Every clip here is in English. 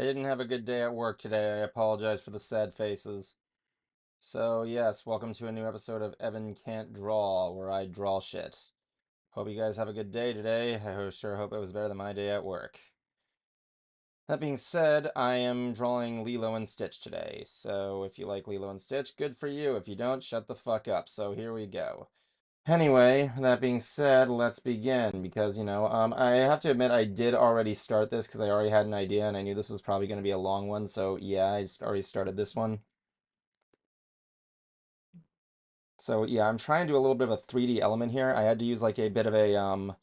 didn't have a good day at work today. I apologize for the sad faces. So, yes, welcome to a new episode of Evan Can't Draw, where I draw shit. Hope you guys have a good day today. Sure hope it was better than my day at work. That being said, I am drawing Lilo and Stitch today. So, if you like Lilo and Stitch, good for you. If you don't, shut the fuck up. So, here we go. Anyway, that being said, let's begin because, I have to admit I did already start this because I already had an idea and I knew this was probably going to be a long one. So yeah, already started this one. So yeah, I'm trying to do a little bit of a 3D element here. I had to use like a bit of a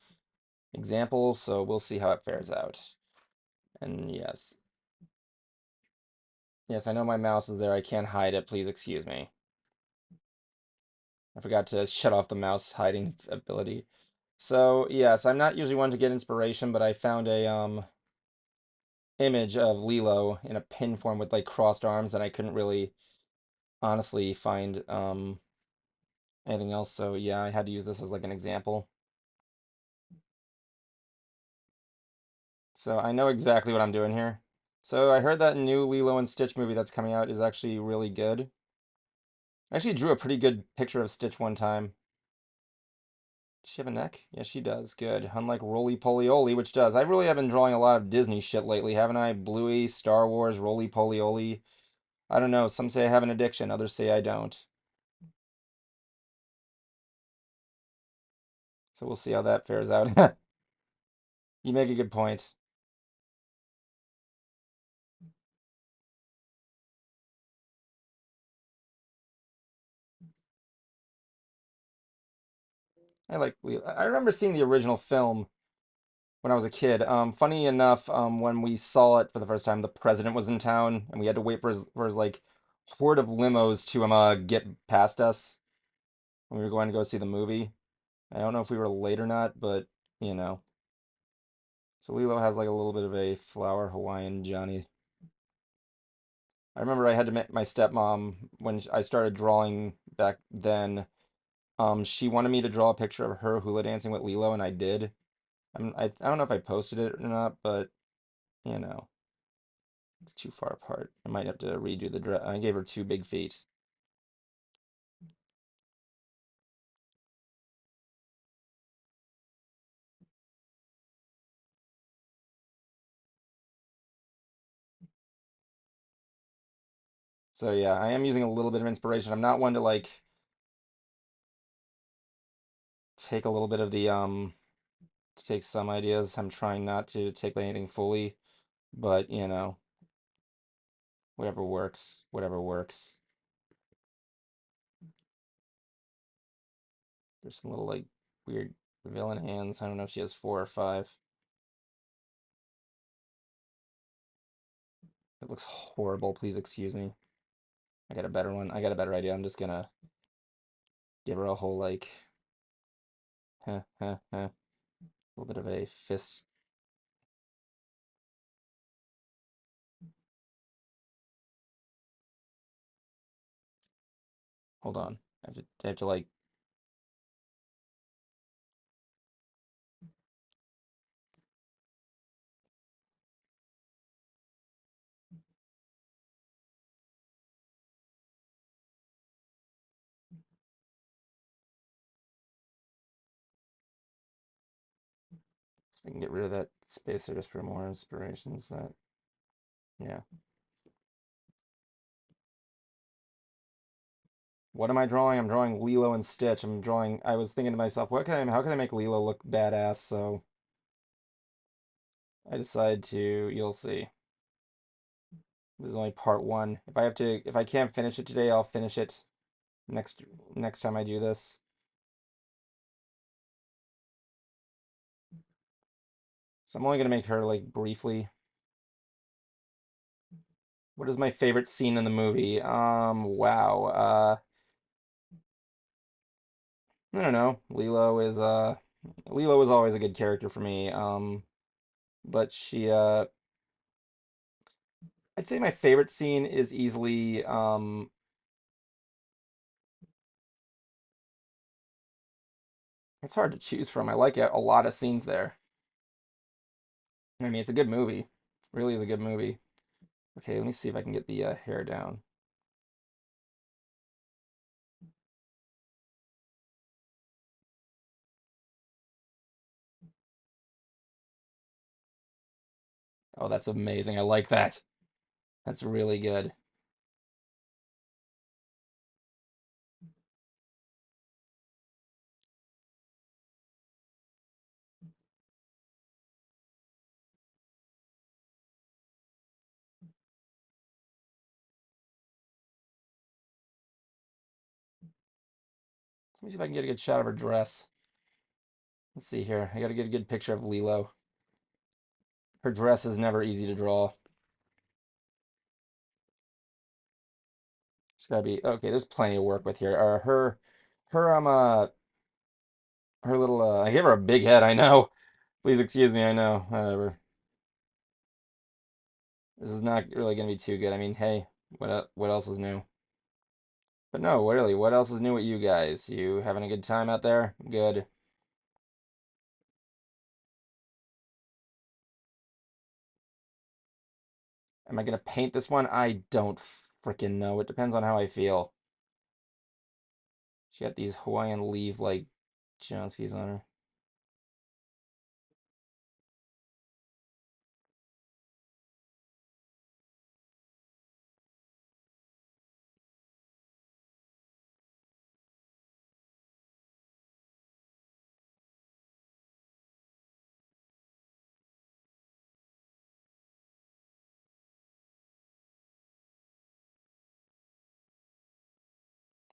example, so we'll see how it fares out. And yes, yes, I know my mouse is there. I can't hide it. Please excuse me. I forgot to shut off the mouse hiding ability. So yes, I'm not usually one to get inspiration, but I found a image of Lilo in a pin form with like crossed arms, and I couldn't really honestly find anything else. So yeah, I had to use this as like an example. So I know exactly what I'm doing here. So I heard that new Lilo and Stitch movie that's coming out is actually really good. I actually drew a pretty good picture of Stitch one time. Does she have a neck? Yeah, she does. Good. Unlike Roly Poly Oly, which does. I really have been drawing a lot of Disney shit lately, haven't I? Bluey, Star Wars, Roly Poly Oly. I don't know. Some say I have an addiction, others say I don't. So we'll see how that fares out. You make a good point. I remember seeing the original film when I was a kid. Funny enough, when we saw it for the first time, the president was in town, and we had to wait for his like horde of limos to get past us when we were going to go see the movie. I don't know if we were late or not, but you know. So Lilo has like a little bit of a flower Hawaiian Johnny. I remember I had to make my stepmom when I started drawing back then. She wanted me to draw a picture of her hula dancing with Lilo, and I did. I don't know if I posted it or not, but you know, it's too far apart. I might have to redo the dress. I gave her two big feet. So yeah, I am using a little bit of inspiration. I'm not one to like take a little bit of the to take some ideas. I'm trying not to take anything fully, but whatever works, whatever works. There's some little like weird villain hands. I don't know if she has four or five. It looks horrible. Please excuse me. I got a better one. I got a better idea. I'm just gonna give her a whole like, a little bit of a fist. Hold on. I have to like, so we can get rid of that space there just for more inspirations. That, yeah. What am I drawing? I'm drawing Lilo and Stitch. I was thinking to myself, how can I make Lilo look badass? So I decided you'll see. This is only part one. If I can't finish it today, I'll finish it next, next time I do this. So I'm only gonna make her like briefly. What is my favorite scene in the movie? Wow. I don't know. Lilo is always a good character for me. But I'd say my favorite scene is easily it's hard to choose from. I like a lot of scenes there. I mean, it's a good movie. Really is a good movie. Okay, let me see if I can get the hair down. Oh, that's amazing. I like that. That's really good. Let me see if I can get a good shot of her dress. Let's see here. I gotta get a good picture of Lilo. Her dress is never easy to draw. She's gotta be okay. There's plenty of work with here. Her her little I gave her a big head. I know. Please excuse me. I know. Whatever. This is not really gonna be too good. I mean, hey, what else is new? But no, really, what else is new with you guys? You having a good time out there? Good. Am I gonna paint this one? I don't freaking know. It depends on how I feel. She got these Hawaiian leaf like Johnskis on her.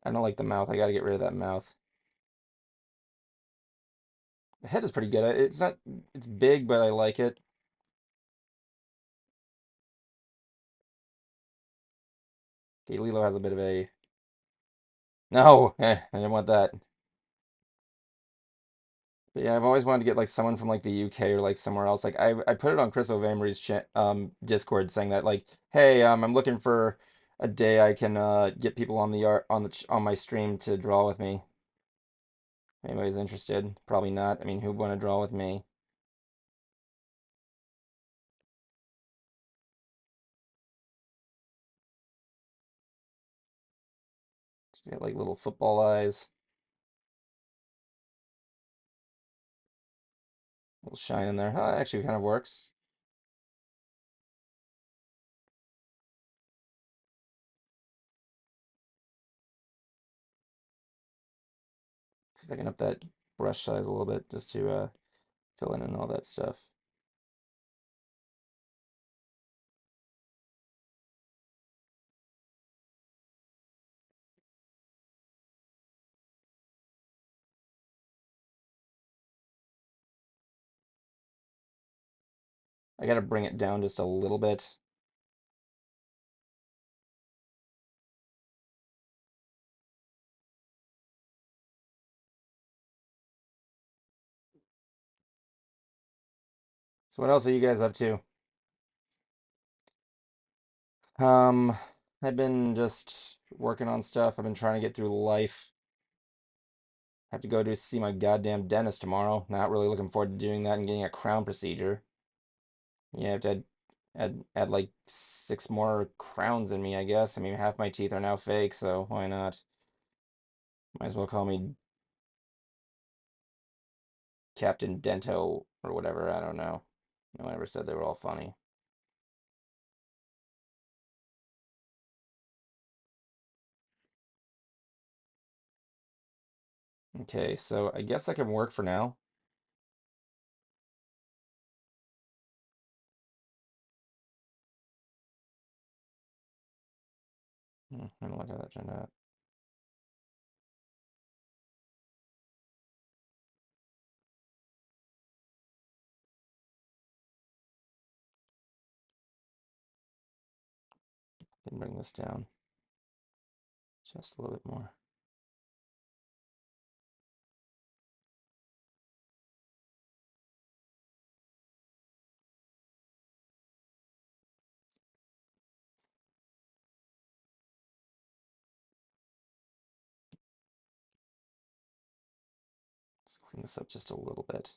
I don't like the mouth. I gotta get rid of that mouth. The head is pretty good. It's not, it's big, but I like it. Okay, Lilo has a bit of a, no, I didn't want that. But yeah, I've always wanted to get like someone from like the UK or like somewhere else. Like I put it on Chris O'Vamery's Discord saying that like, hey, I'm looking for a day I can get people on the art on on my stream to draw with me. If anybody's interested, probably not. I mean, who'd want to draw with me? She's got like little football eyes, little shine in there. Huh, actually kind of works. See if I can up that brush size a little bit just to fill in and all that stuff. I gotta bring it down just a little bit. So what else are you guys up to? Um, I've been just working on stuff. I've been trying to get through life. Have to go to see my goddamn dentist tomorrow. Not really looking forward to doing that and getting a crown procedure. Yeah, I have to add like 6 more crowns in me, I guess. I mean, half my teeth are now fake, so why not? Might as well call me Captain Dento or whatever. I don't know. No one ever said they were all funny. Okay, so I guess that can work for now. I don't like how that turned out. Can bring this down just a little bit more. Let's clean this up just a little bit.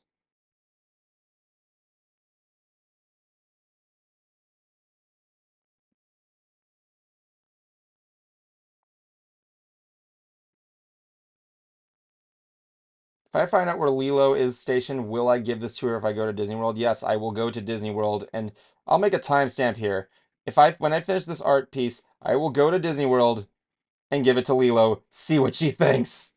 If I find out where Lilo is stationed, will I give this to her if I go to Disney World? Yes, I will go to Disney World, and I'll make a timestamp here. When I finish this art piece, I will go to Disney World and give it to Lilo, see what she thinks.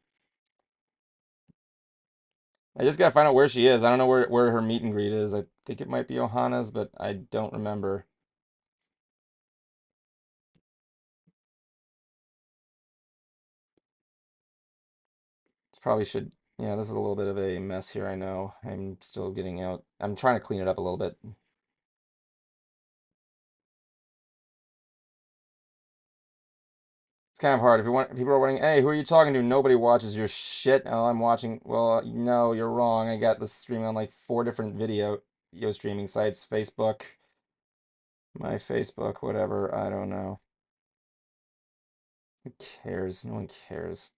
I just gotta find out where she is. I don't know where her meet and greet is. I think it might be Ohana's, but I don't remember. It's probably should. Yeah, this is a little bit of a mess here, I know. I'm still getting out. I'm trying to clean it up a little bit. It's kind of hard. If people are wondering, hey, who are you talking to? Nobody watches your shit. Oh, I'm watching. Well, no, you're wrong. I got this streaming on like four different video streaming sites. Facebook, my Facebook, whatever. I don't know. Who cares? No one cares.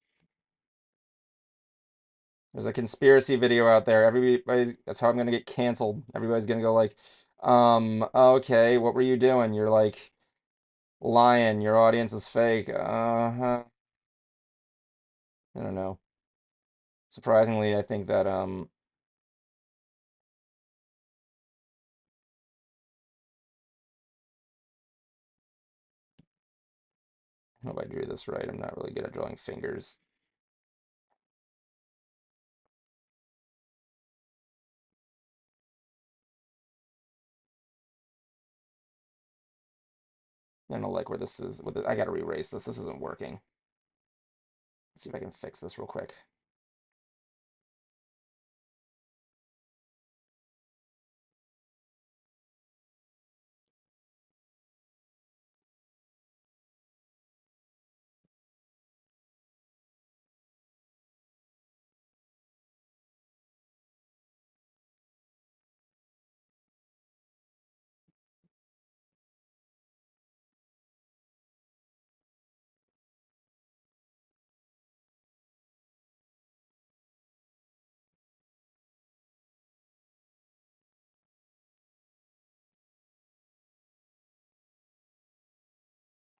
There's a conspiracy video out there. That's how I'm gonna get canceled. Everybody's gonna go like, okay, what were you doing? You're like lying. Your audience is fake. Uh-huh. I don't know. Surprisingly, I think that I hope I drew this right. I'm not really good at drawing fingers. I don't like where this is. I gotta re-erase this. This isn't working. Let's see if I can fix this real quick.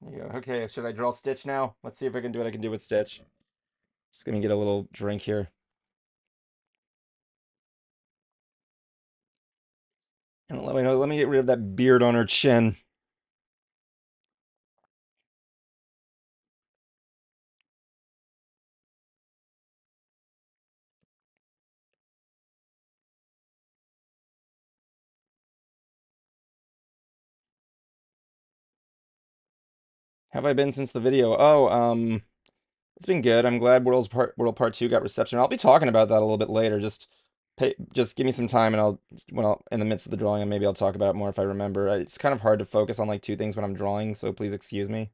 There you go. Okay, should I draw Stitch now? Let's see if I can do what I can do with Stitch. Just gonna get a little drink here. And let me get rid of that beard on her chin. Have I been since the video? Oh, it's been good. I'm glad World Part 2 got reception. I'll be talking about that a little bit later. Just give me some time and I'll in the midst of the drawing and maybe I'll talk about it more if I remember. It's kind of hard to focus on like two things when I'm drawing, so please excuse me.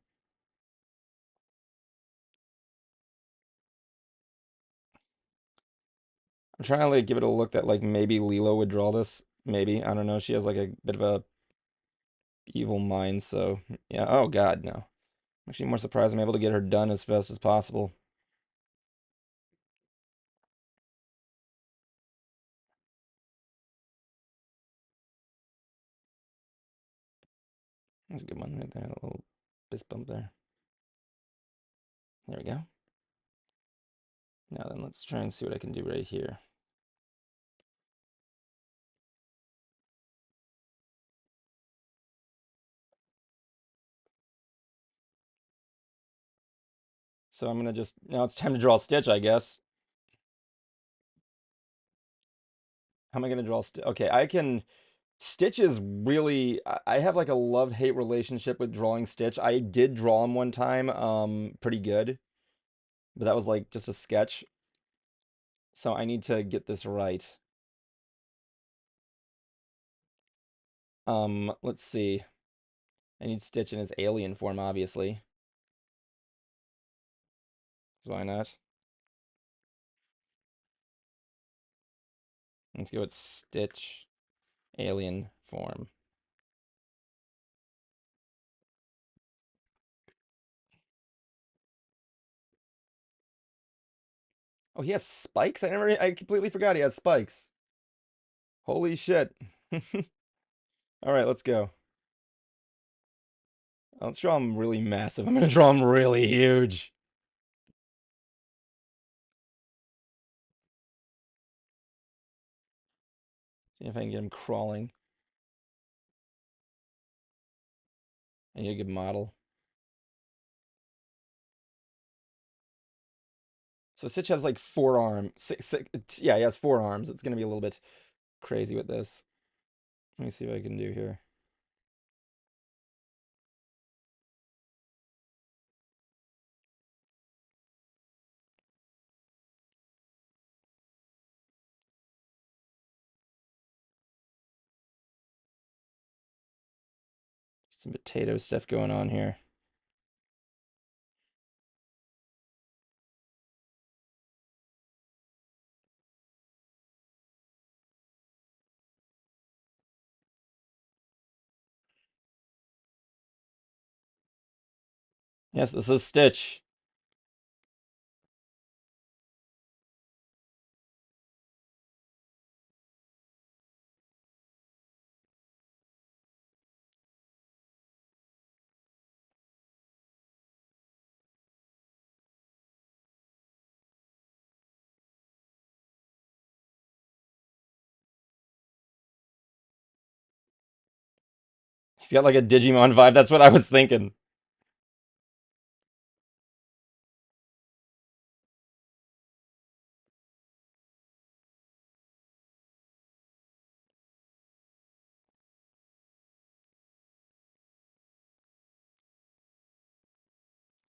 I'm trying to like give it a look that like maybe Lilo would draw this. Maybe. I don't know. She has like a bit of a evil mind, so yeah. Oh God, no. I'm actually more surprised I'm able to get her done as fast as possible. That's a good one right there. A little fist bump there. There we go. Now then, let's try and see what I can do right here. So I'm gonna just now it's time to draw Stitch, I guess. How am I gonna draw Stitch? Okay, I can. Stitch is really. I have like a love-hate relationship with drawing Stitch. I did draw him one time, pretty good, but that was like just a sketch. So I need to get this right. Let's see. I need Stitch in his alien form, obviously. So why not? Let's go with Stitch alien form. Oh, he has spikes? I completely forgot he has spikes. Holy shit. All right, let's go. Let's draw him really massive. I'm gonna draw him really huge. See if I can get him crawling. I need a good model. So Stitch has like four arms. Yeah, he has four arms. It's gonna be a little bit crazy with this. Let me see what I can do here. Some potato stuff going on here. Yes, this is Stitch. He's got like a Digimon vibe. That's what I was thinking.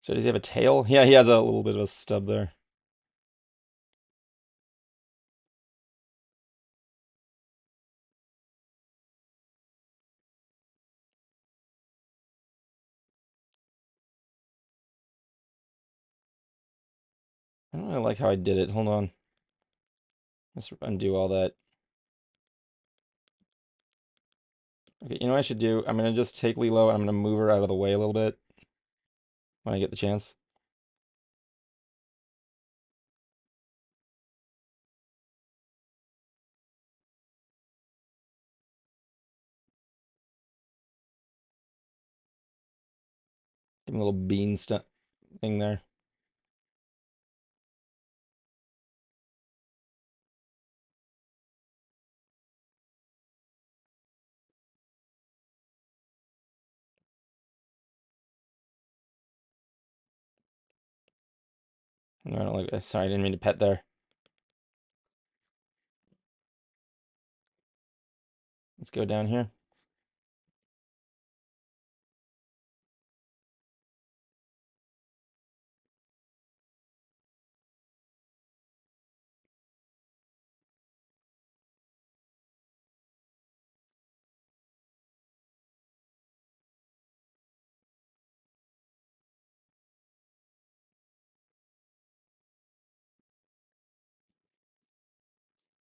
So does he have a tail? Yeah, he has a little bit of a stub there. I don't really like how I did it. Hold on. Let's undo all that. Okay, you know what I should do? I'm gonna just take Lilo and I'm gonna move her out of the way a little bit when I get the chance. Give him a little bean stuff thing there. No, I don't like. Sorry, I didn't mean to pet there. Let's go down here.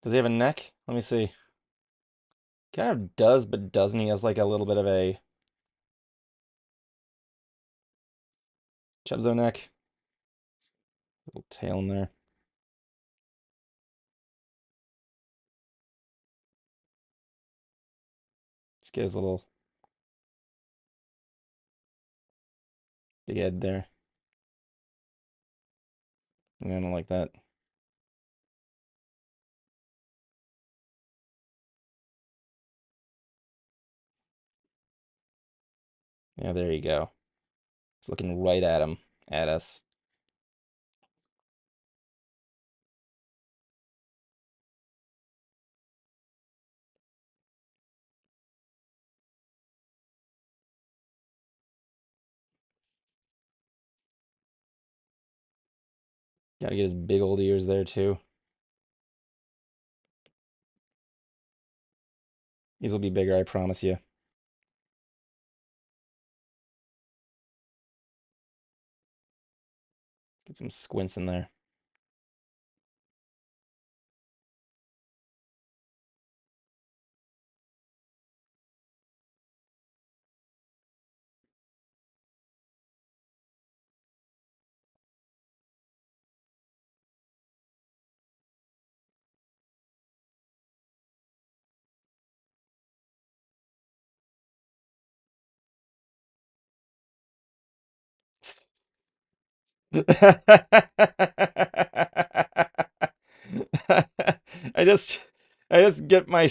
Does he have a neck? Let me see. Kind of does, but doesn't. He has like a little bit of a Chubzo neck. Little tail in there. Let's get his little big head there. I don't like that. Yeah, there you go. It's looking right at him, at us. Gotta get his big old ears there too. These will be bigger, I promise you. Get some squints in there. I just I just get my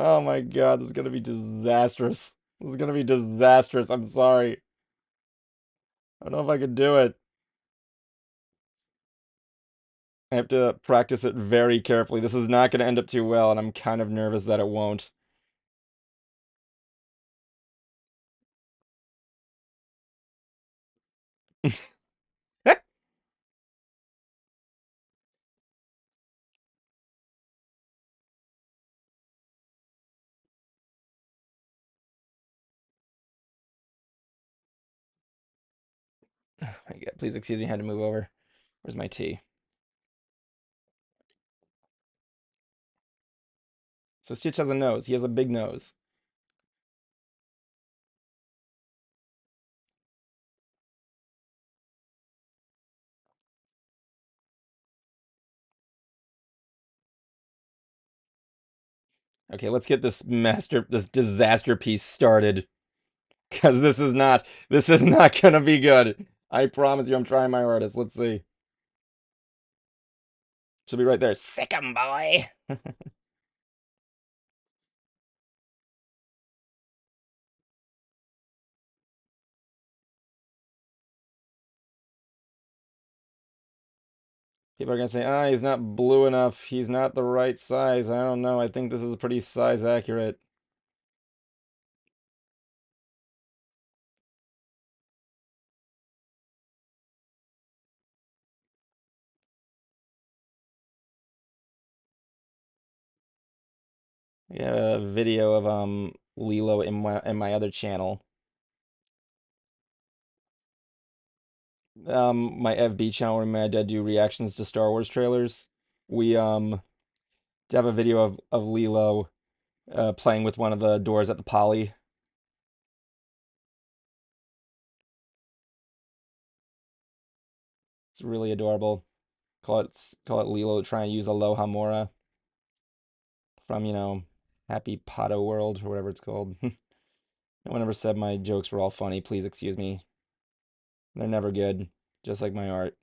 Oh my God, this is gonna be disastrous. This is gonna be disastrous. I'm sorry. I don't know if I could do it. I have to practice it very carefully. This is not gonna end up too well, and I'm kind of nervous that it won't. Oh my God, please excuse me, I had to move over. Where's my tea? So Stitch has a nose. He has a big nose. Okay, let's get this disaster piece started. Because this is not gonna be good. I promise you, I'm trying my hardest. Let's see. She'll be right there. Sick 'em, boy. People are gonna say, ah, he's not blue enough. He's not the right size. I don't know. I think this is pretty size accurate. I got a video of Lilo in my other channel. My FB channel where my dad do reactions to Star Wars trailers. We have a video of Lilo playing with one of the doors at the Poly. It's really adorable. Call it Lilo trying to use Aloha Mora from, Happy Pato World or whatever it's called. No one ever said my jokes were all funny. Please excuse me. They're never good, just like my art.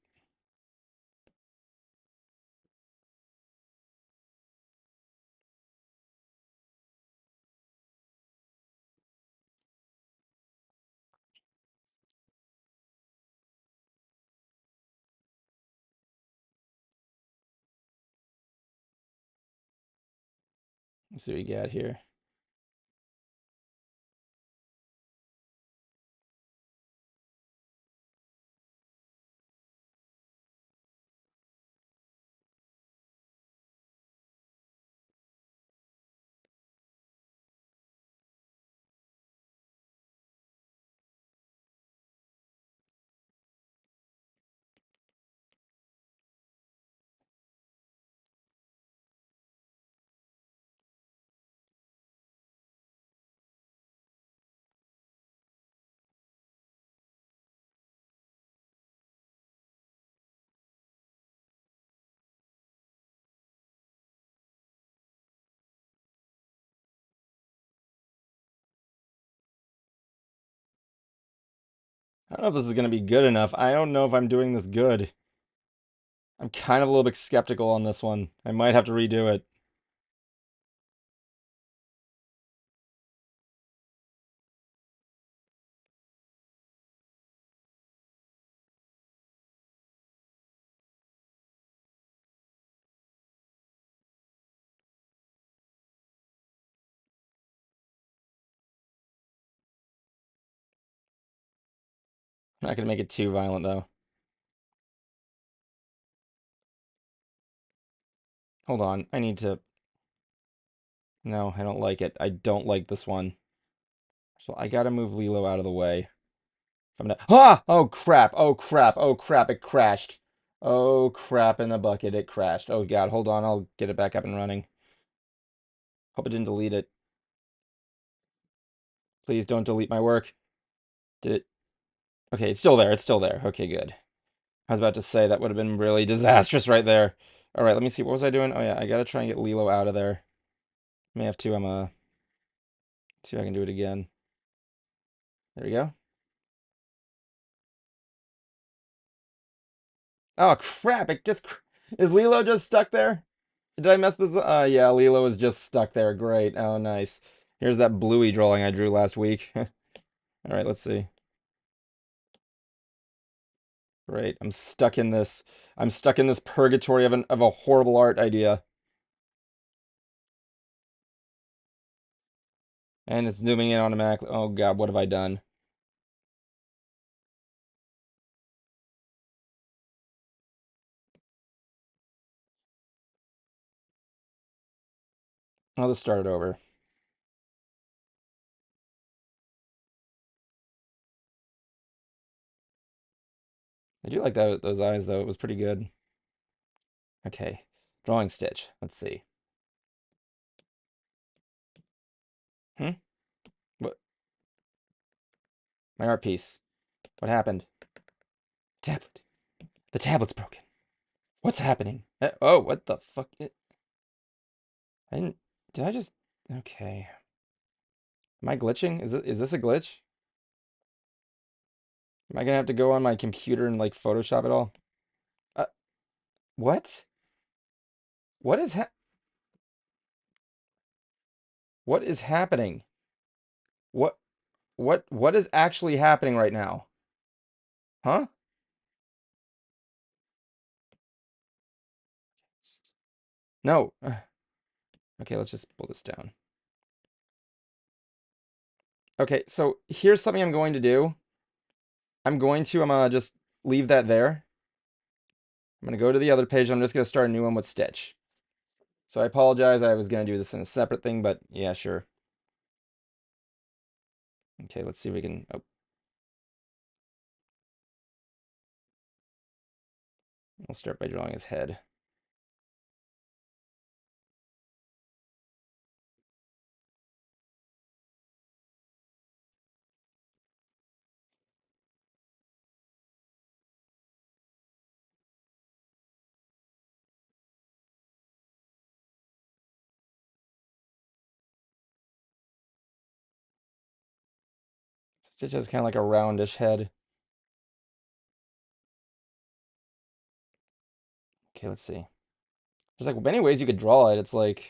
Let's see what we got here. I don't know if this is going to be good enough. I don't know if I'm doing this good. I'm kind of a little bit skeptical on this one. I might have to redo it. I'm not going to make it too violent, though. Hold on. I need to... No, I don't like it. I don't like this one. So I gotta move Lilo out of the way. I'm not... Ah! Oh, crap. Oh, crap. Oh, crap. It crashed. Oh, crap in the bucket. It crashed. Oh, God. Hold on. I'll get it back up and running. Hope it didn't delete it. Please don't delete my work. Did it? Okay, it's still there. It's still there. Okay, good. I was about to say that would have been really disastrous right there. All right, let me see. What was I doing? Oh, yeah. I gotta try and get Lilo out of there. May have to. See if I can do it again. There we go. Oh, crap. Is Lilo just stuck there? Did I mess this? Yeah, Lilo is just stuck there. Great. Oh, nice. Here's that bluey drawing I drew last week. All right, let's see. Great. I'm stuck in this. I'm stuck in this purgatory of a horrible art idea, and it's zooming in automatically. Oh God, what have I done? I'll just start it over. I do like those eyes though. It was pretty good. Okay, drawing Stitch. Let's see. Hmm. What? My art piece. What happened? Tablet. The tablet's broken. What's happening? Oh, what the fuck? I didn't. Did I just? Okay. Am I glitching? Is this a glitch? Am I gonna have to go on my computer and like Photoshop it all? Uh, what? What is what is happening? What what is actually happening right now? Huh? No. Okay, let's just pull this down. Okay, so here's something I'm going to do. I'm gonna just leave that there. I'm gonna go to the other page. I'm just gonna start a new one with Stitch. So I apologize. I was gonna do this in a separate thing, but yeah, sure. Okay, let's see if we can. Oh, I'll start by drawing his head. Stitch has kind of like a roundish head. Okay, let's see. There's like many ways you could draw it. It's like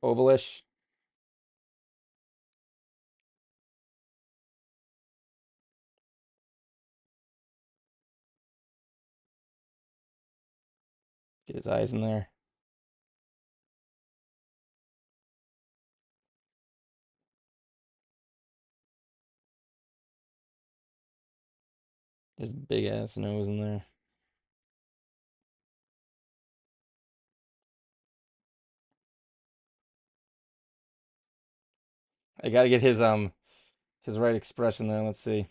ovalish. Get his eyes in there. His big ass nose in there. I gotta get his right expression there. Let's see.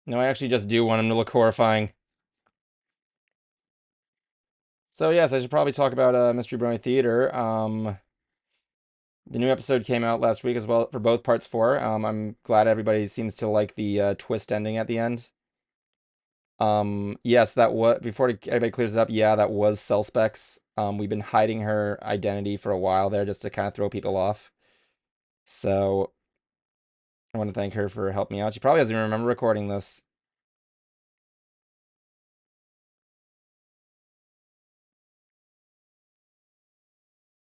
No, I actually just do want him to look horrifying. So yes, I should probably talk about Mystery Brony Theater. The new episode came out last week as well for both parts four. I'm glad everybody seems to like the twist ending at the end. Yes, that was before everybody clears it up. Yeah, that was Cell Specs. We've been hiding her identity for a while there just to kind of throw people off. So I want to thank her for helping me out. She probably doesn't even remember recording this.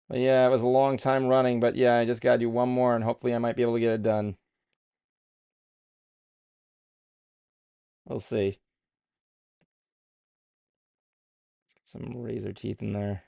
But yeah, it was a long time running, but yeah, I just gotta do one more and hopefully I might be able to get it done. We'll see. Let's get some razor teeth in there.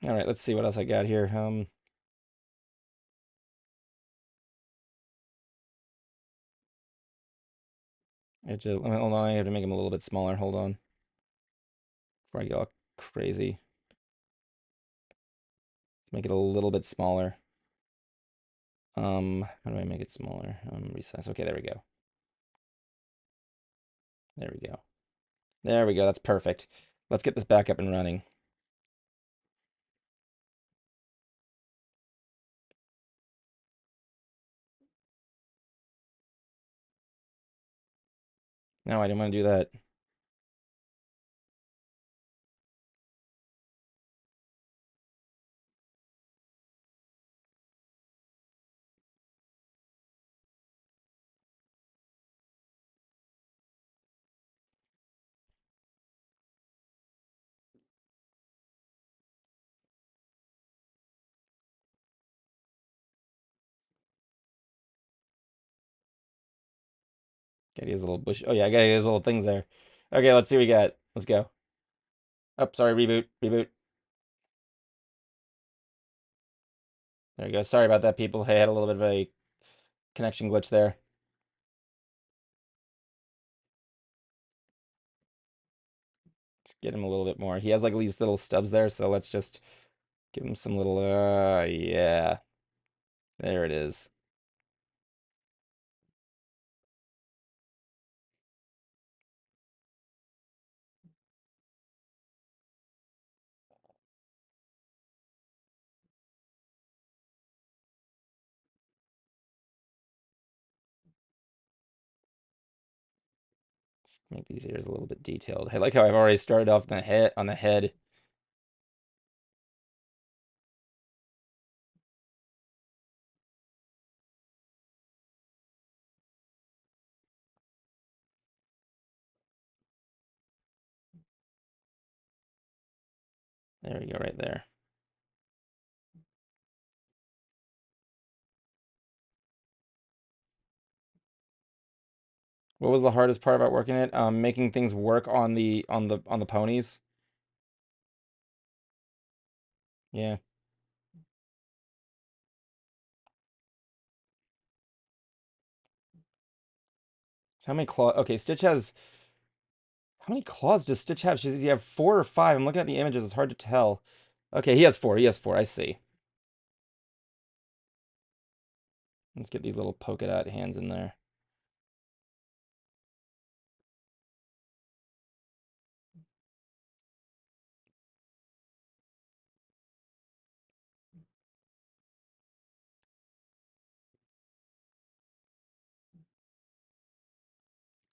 All right, let's see what else I got here. Hold on, I have to make him a little bit smaller. Hold on. Before I get all crazy. Make it a little bit smaller. How do I make it smaller? Resize. Okay, there we go. There we go. There we go. That's perfect. Let's get this back up and running. No, I didn't want to do that. Gotta use little bush. Oh yeah, I gotta use little things there. Okay, let's see what we got. Let's go. Oh, sorry, reboot, reboot. There we go. Sorry about that, people. Hey, I had a little bit of a connection glitch there. Let's get him a little bit more. He has like these little stubs there, so let's just give him some little, yeah. There it is. Make these ears a little bit detailed. I like how I've already started off on the head. There we go, right there. What was the hardest part about working it? Making things work on the ponies. Yeah. So how many claws? Okay, Stitch has. How many claws does Stitch have? Does he have 4 or 5? I'm looking at the images. It's hard to tell. Okay, he has 4. He has 4. I see. Let's get these little polka dot hands in there.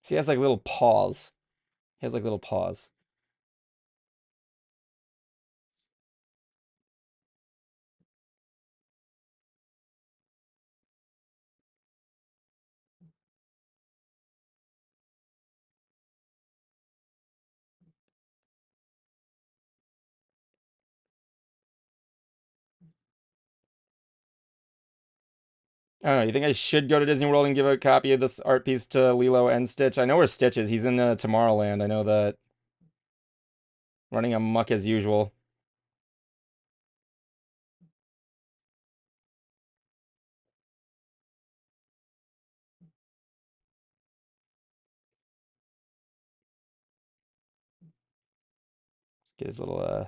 So he has like little paws. He has like little paws. I don't know. You think I should go to Disney World and give a copy of this art piece to Lilo and Stitch? I know where Stitch is. He's in Tomorrowland. I know that. Running amok as usual. Let's get his little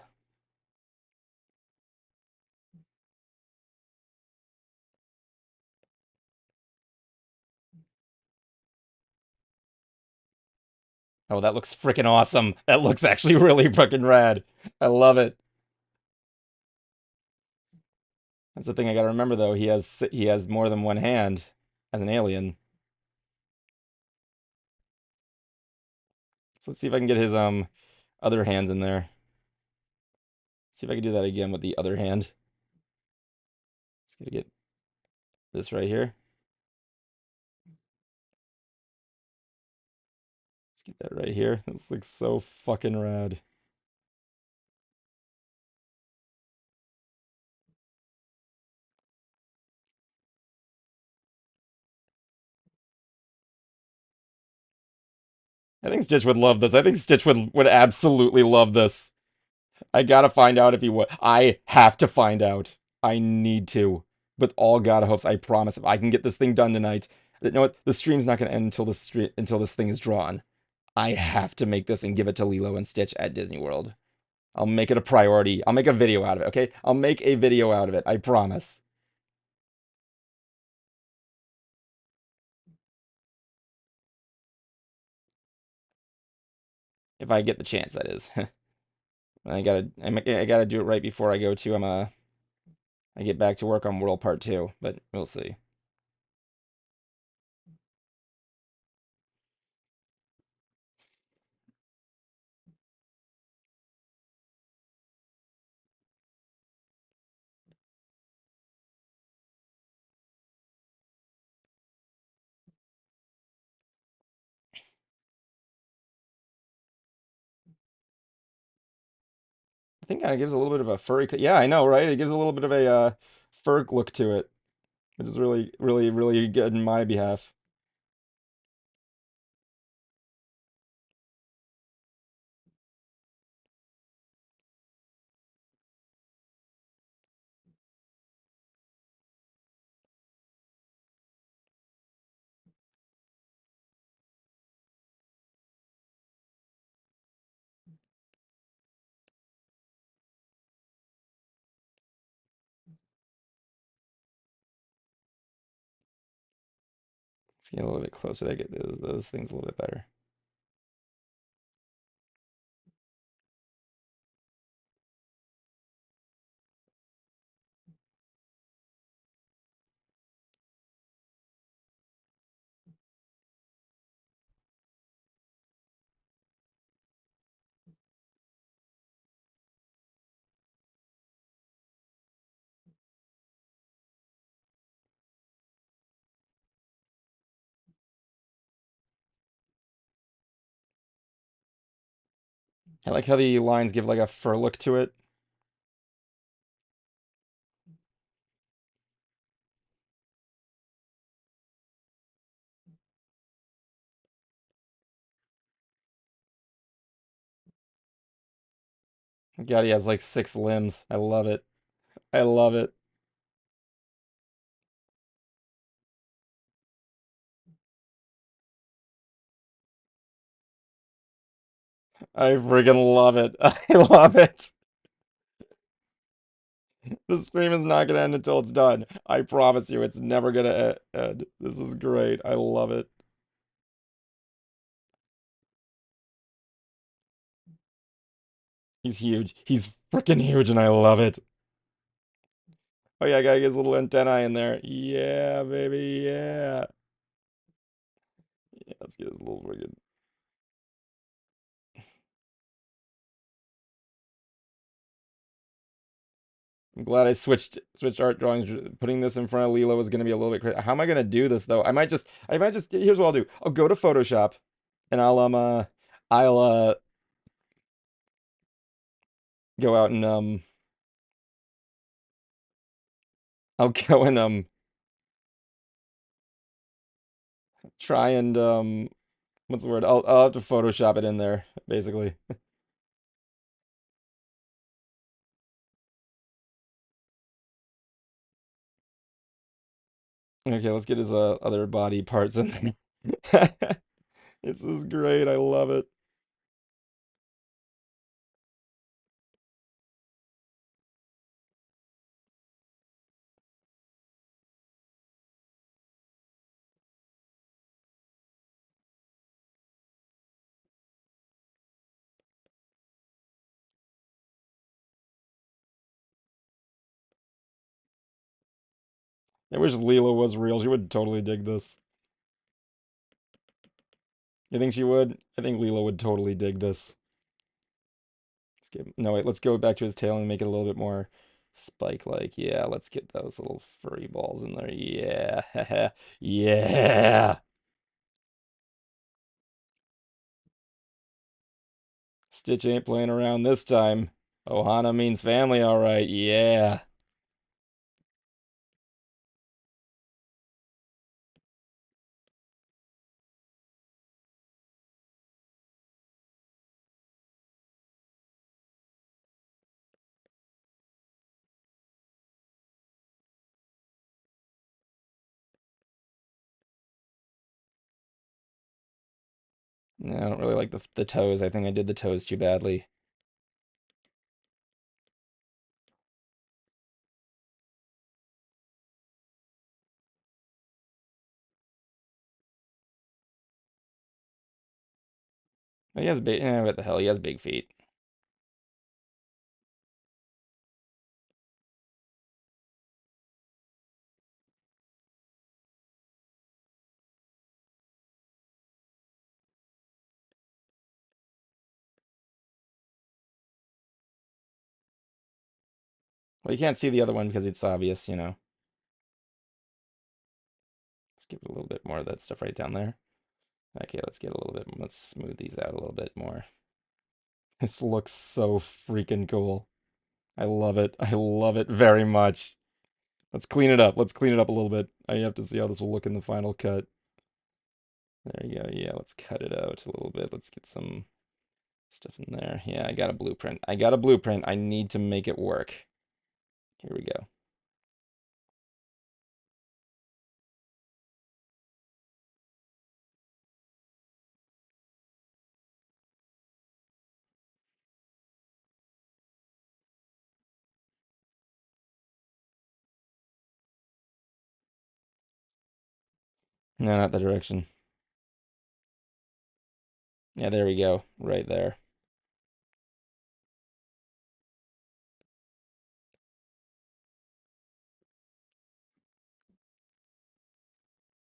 Oh, that looks freaking awesome. That looks actually really freaking rad. I love it. That's the thing I gotta remember though. He has more than one hand as an alien. So let's see if I can get his other hands in there. See if I can do that again with the other hand. Just gotta get this right here. Let's get that right here. This looks so fucking rad. I think Stitch would love this. I think Stitch would absolutely love this. I gotta find out if he would. I have to find out. I need to. With all God hopes, I promise. If I can get this thing done tonight, you know what? The stream's not gonna end until this thing is drawn. I have to make this and give it to Lilo and Stitch at Disney World. I'll make it a priority. I'll make a video out of it, okay? I'll make a video out of it. I promise. If I get the chance, that is. I gotta do it right before I go to I get back to work on World Part 2, but we'll see. I think it gives a little bit of a furry. Yeah, I know, right? It gives a little bit of a fur look to it, which is really, really, really good in my behalf. Let's get a little bit closer to get those things a little bit better. I like how the lines give like a fur look to it. God, he has like 6 limbs. I love it. I love it. I friggin' love it. I love it. The stream is not gonna end until it's done. I promise you, it's never gonna end. This is great. I love it. He's huge. He's freaking huge, and I love it. Oh yeah, gotta get his little antennae in there. Yeah, baby, yeah. Yeah, let's get his little friggin'. I'm glad I switched art drawings. Putting this in front of Lilo is gonna be a little bit crazy. How am I gonna do this though? I might just. Here's what I'll do. I'll go to Photoshop, and I'll go out and I'll go and try and what's the word? I'll have to Photoshop it in there, basically. Okay, let's get his other body parts in there. This is great. I love it. I wish Leela was real. She would totally dig this. You think she would? I think Leela would totally dig this. No, wait, let's go back to his tail and make it a little bit more spike-like. Yeah, let's get those little furry balls in there. Yeah. Yeah. Stitch ain't playing around this time. Ohana means family, all right. Yeah. Yeah, I don't really like the toes. I think I did the toes too badly. He has big. What the hell? He has big feet. Well, you can't see the other one because it's obvious. Let's give it a little bit more of that stuff right down there. Okay, let's get a little bit. Let's smooth these out a little bit more. This looks so freaking cool. I love it. I love it very much. Let's clean it up. Let's clean it up a little bit. I have to see how this will look in the final cut. There you go. Yeah, let's cut it out a little bit. Let's get some stuff in there. Yeah, I got a blueprint. I got a blueprint. I need to make it work. Here we go. No, not the direction. Yeah, there we go. Right there.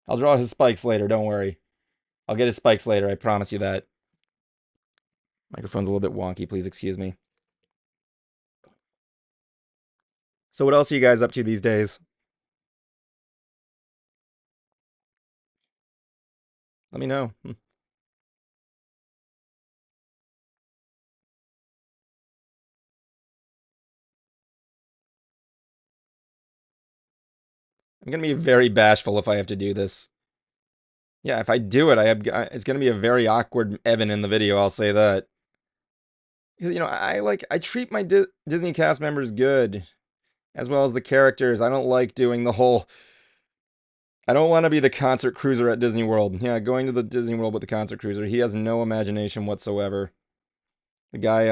I'll draw his spikes later. Don't worry. I'll get his spikes later. I promise you that. Microphone's a little bit wonky. Please excuse me. So what else are you guys up to these days? Let me know. I'm gonna be very bashful if I have to do this. Yeah, if I do it, it's gonna be a very awkward Evan in the video. I'll say that. Because I treat my Disney cast members good, as well as the characters. I don't like doing the whole. I don't want to be the concert cruiser at Disney World. Yeah, going to the Disney World with the concert cruiser. He has no imagination whatsoever. The guy,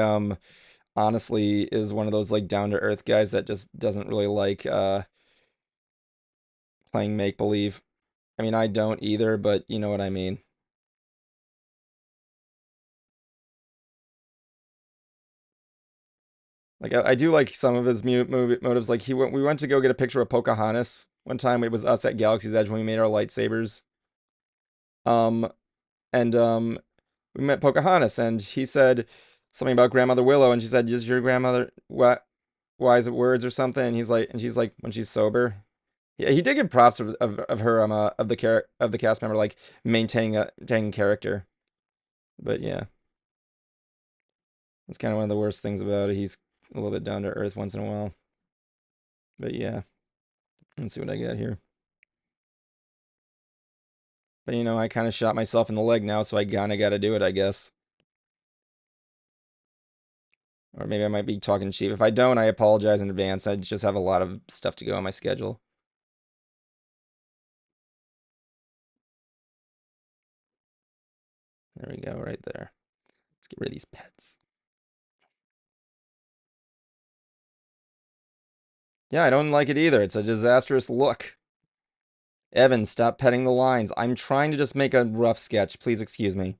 honestly, is one of those like down to earth guys that just doesn't really like playing make believe. I mean, I don't either, but you know what I mean. Like I do like some of his motives. Like we went to go get a picture of Pocahontas one time. It was us at Galaxy's Edge when we made our lightsabers. Um, and we met Pocahontas, and he said something about Grandmother Willow, and she said, "Is your grandmother what wise words or something?" And she's like, when she's sober. Yeah, he did give props of her of the cast member like maintaining character. But yeah, that's kind of one of the worst things about it. He's a little bit down to earth once in a while. But yeah, let's see what I got here. But I kind of shot myself in the leg now, so I kind of got to do it, I guess. Or maybe I might be talking cheap. If I don't, I apologize in advance. I just have a lot of stuff to go on my schedule. There we go, right there. Let's get rid of these pets. Yeah, I don't like it either. It's a disastrous look. Evan, stop petting the lines. I'm trying to just make a rough sketch. Please excuse me.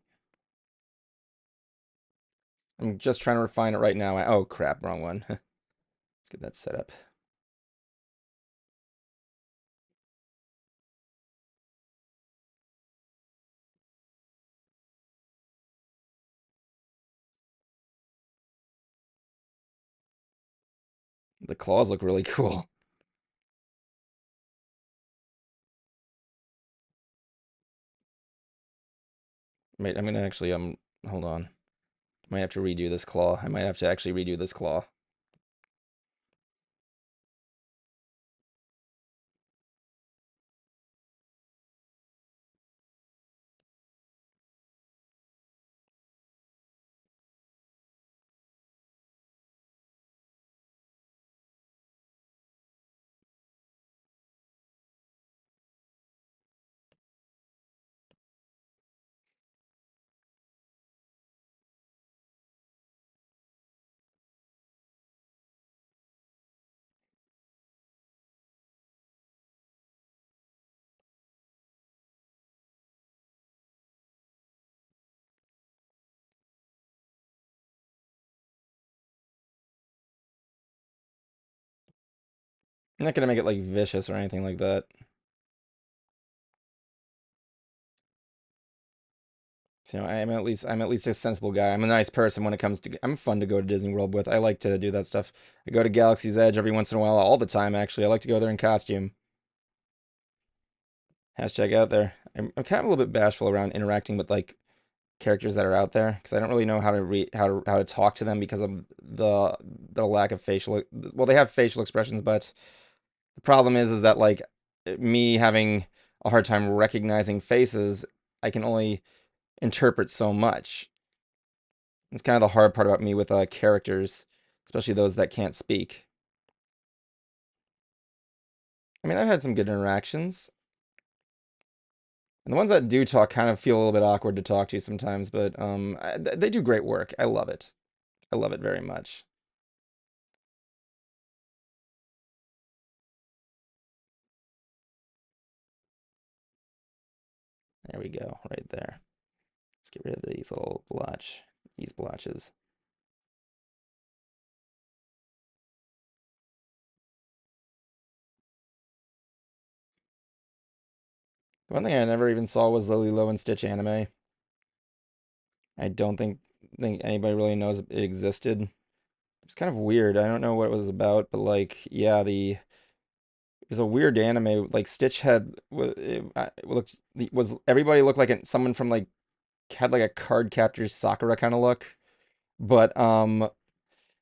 I'm just trying to refine it right now. Oh, crap, wrong one. Let's get that set up. The claws look really cool. Wait, I'm gonna actually, hold on. Might have to redo this claw. I might have to actually redo this claw. I'm not gonna make it like vicious or anything like that. So I'm at least a sensible guy. I'm a nice person when it comes to. I'm fun to go to Disney World with. I like to do that stuff. I go to Galaxy's Edge every once in a while, all the time actually. I like to go there in costume. Hashtag out there. I'm kind of a little bit bashful around interacting with like characters that are out there because I don't really know how to how to talk to them because of the lack of facial. Well, they have facial expressions, but the problem is that like me having a hard time recognizing faces, I can only interpret so much. It's kind of the hard part about me with characters, especially those that can't speak. I mean, I've had some good interactions, and the ones that do talk kind of feel a little bit awkward to talk to sometimes, but they do great work. I love it. I love it very much. There we go, right there. Let's get rid of these little these blotches. One thing I never even saw was the Lilo and Stitch anime. I don't think anybody really knows it existed. It's kind of weird. I don't know what it was about, but like, yeah, the it was a weird anime. Like Stitch had looked was everybody looked like someone from like had like a card captor Sakura kind of look. But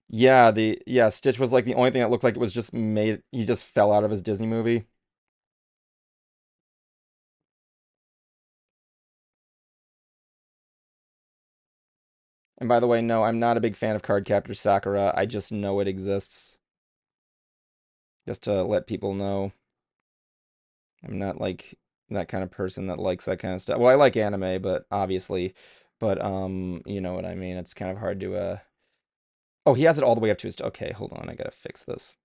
yeah, the yeah Stitch was like the only thing that looked like it was just made. He just fell out of his Disney movie. And by the way, no, I'm not a big fan of card captor Sakura. I just know it exists. Just to let people know, I'm not like that kind of person that likes that kind of stuff. Well, I like anime, but obviously, but you know what I mean. It's kind of hard to Oh, he has it all the way up to his. Okay, hold on. I gotta fix this.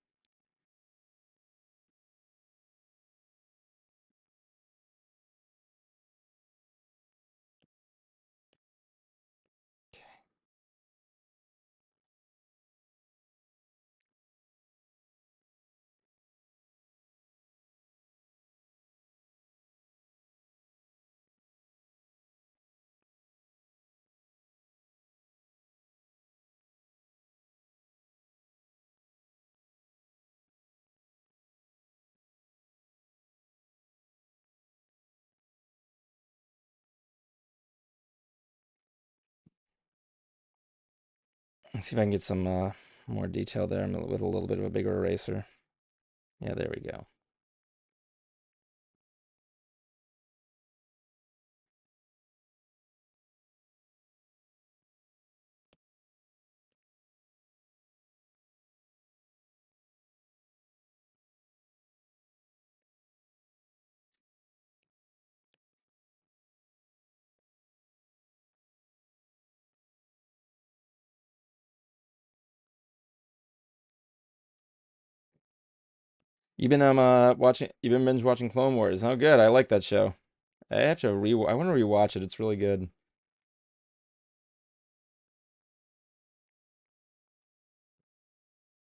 Let's see if I can get some more detail there with a little bit of a bigger eraser. Yeah, there we go. You've been binge watching Clone Wars. Oh, good. I like that show. I want to rewatch it. It's really good.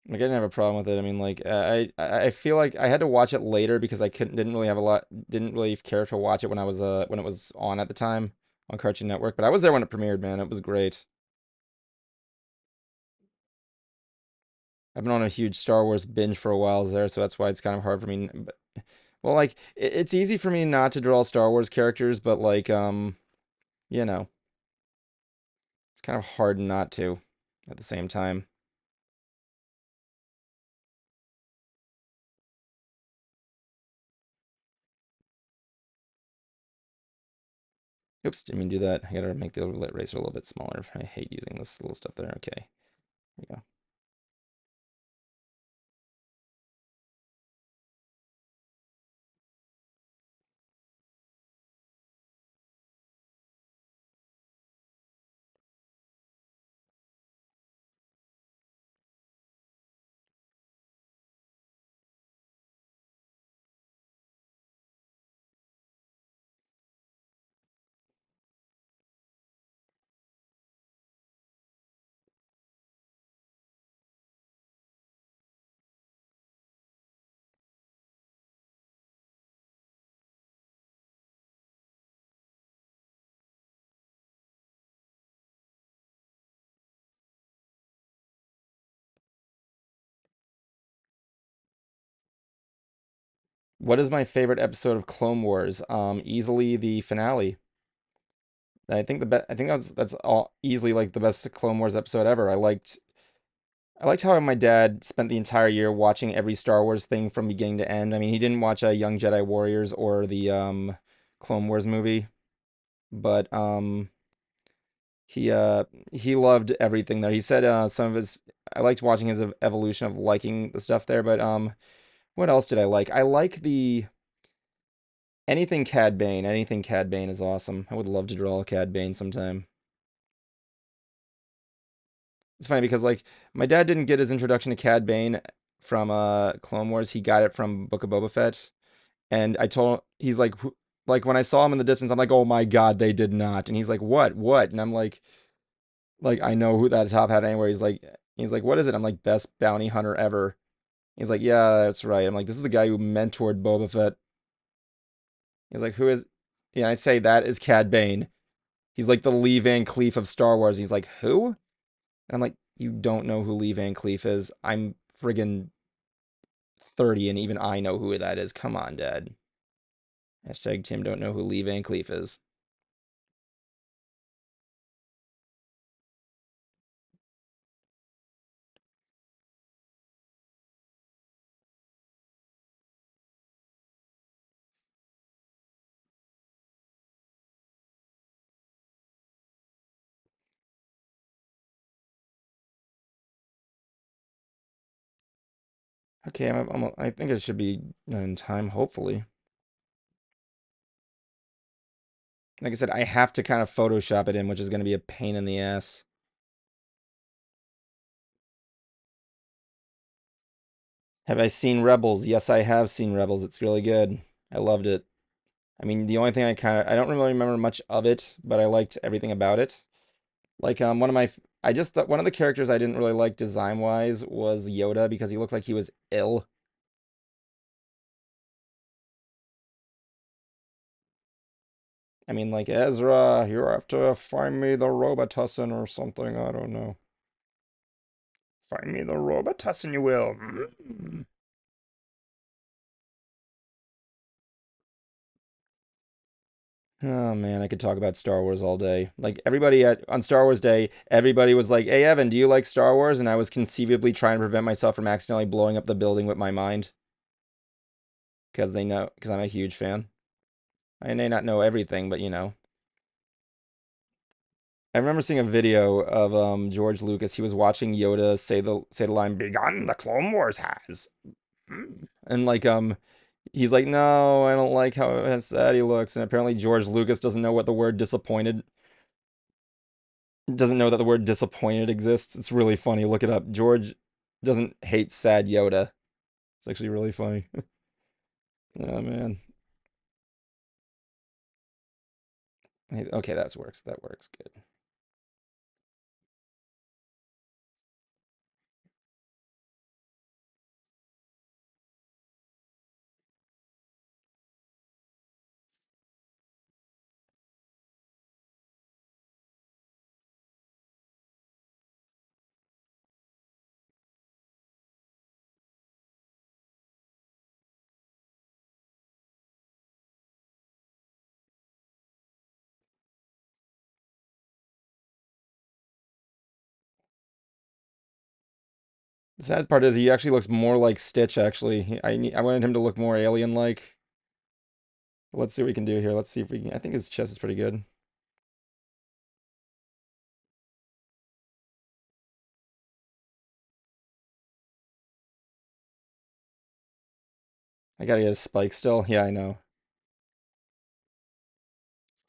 Like I didn't have a problem with it. I mean, like I feel like I had to watch it later because I couldn't didn't really have a lot didn't really care to watch it when it was on at the time on Cartoon Network. But I was there when it premiered, man. It was great. I've been on a huge Star Wars binge for a while there, so that's why it's kind of hard for me. But, well, like it's easy for me not to draw Star Wars characters, but like you know, it's kind of hard not to at the same time. Oops, didn't mean to do that. I gotta make the overlay eraser a little bit smaller. I hate using this little stuff there. Okay, there we go. What is my favorite episode of Clone Wars? Easily the finale. I think that's all easily like the best Clone Wars episode ever. I liked how my dad spent the entire year watching every Star Wars thing from beginning to end. I mean, he didn't watch Young Jedi Warriors or the Clone Wars movie, but he uh he loved everything there. He said some of his I liked watching his evolution of liking the stuff there, but what else did I like? I like the anything Cad Bane. Anything Cad Bane is awesome. I would love to draw a Cad Bane sometime. It's funny because like my dad didn't get his introduction to Cad Bane from Clone Wars. He got it from Book of Boba Fett. And I told he's like like when I saw him in the distance, I'm like, "Oh my God, they did not." And he's like, "What? What?" And I'm like I know who that top hat anywhere. He's like, "What is it?" I'm like, "Best bounty hunter ever." He's like, "Yeah, that's right." I'm like, "This is the guy who mentored Boba Fett." He's like, "Who is?" Yeah, I say that is Cad Bane. He's like the Lee Van Cleef of Star Wars. He's like, "Who?" And I'm like, "You don't know who Lee Van Cleef is? I'm friggin' 30 and even I know who that is. Come on, Dad." Hashtag Tim don't know who Lee Van Cleef is. Okay, I think it should be done in time, hopefully. Like I said, I have to kind of Photoshop it in, which is going to be a pain in the ass. Have I seen Rebels? Yes, I have seen Rebels. It's really good. I loved it. I mean, the only thing I don't really remember much of it, but I liked everything about it. Like one of my I just thought one of the characters I didn't really like design wise was Yoda because he looked like he was ill. I mean, like Ezra, you have to find me the Robitussin or something. I don't know. Find me the Robitussin, you will. Oh man, I could talk about Star Wars all day. Like everybody on Star Wars Day, everybody was like, "Hey Evan, do you like Star Wars?" And I was conceivably trying to prevent myself from accidentally blowing up the building with my mind because they know because I'm a huge fan. I may not know everything, but you know. I remember seeing a video of George Lucas. He was watching Yoda say the line "Begun the Clone Wars has," and like he's like, "No, I don't like how sad he looks." And apparently George Lucas doesn't know what the word disappointed doesn't know that the word disappointed exists. It's really funny. Look it up. George doesn't hate sad Yoda. It's actually really funny. Oh man. Okay, that works. That works good. The sad part is he actually looks more like Stitch. Actually, I wanted him to look more alien-like. Let's see what we can do here. Let's see if we can. I think his chest is pretty good. I gotta get his spike still. Yeah, I know.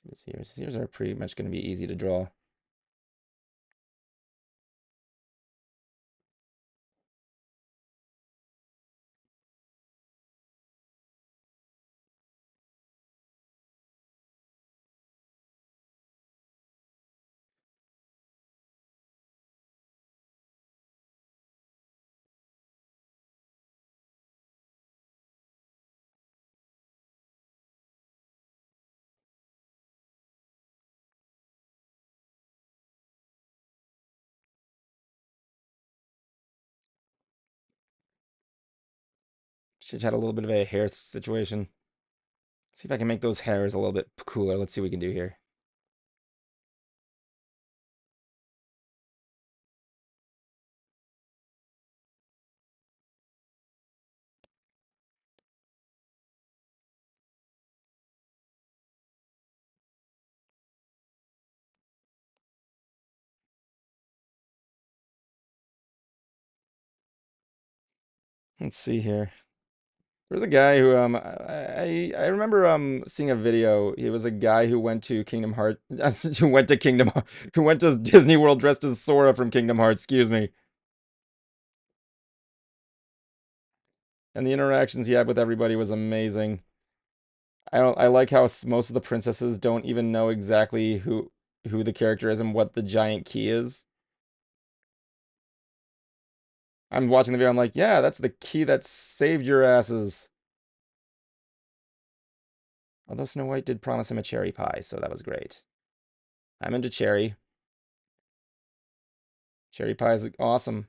His ears are pretty much gonna be easy to draw. Stitch had a little bit of a hair situation. See if I can make those hairs a little bit cooler. Let's see what we can do here. Let's see here. There's a guy who I remember seeing a video. He was a guy who went to Kingdom Hearts who went to Disney World dressed as Sora from Kingdom Hearts, excuse me. And the interactions he had with everybody was amazing. I like how most of the princesses don't even know exactly who the character is and what the giant key is. I'm watching the video, I'm like, yeah, that's the key that saved your asses. Although Snow White did promise him a cherry pie, so that was great. I'm into cherry. Cherry pie is awesome.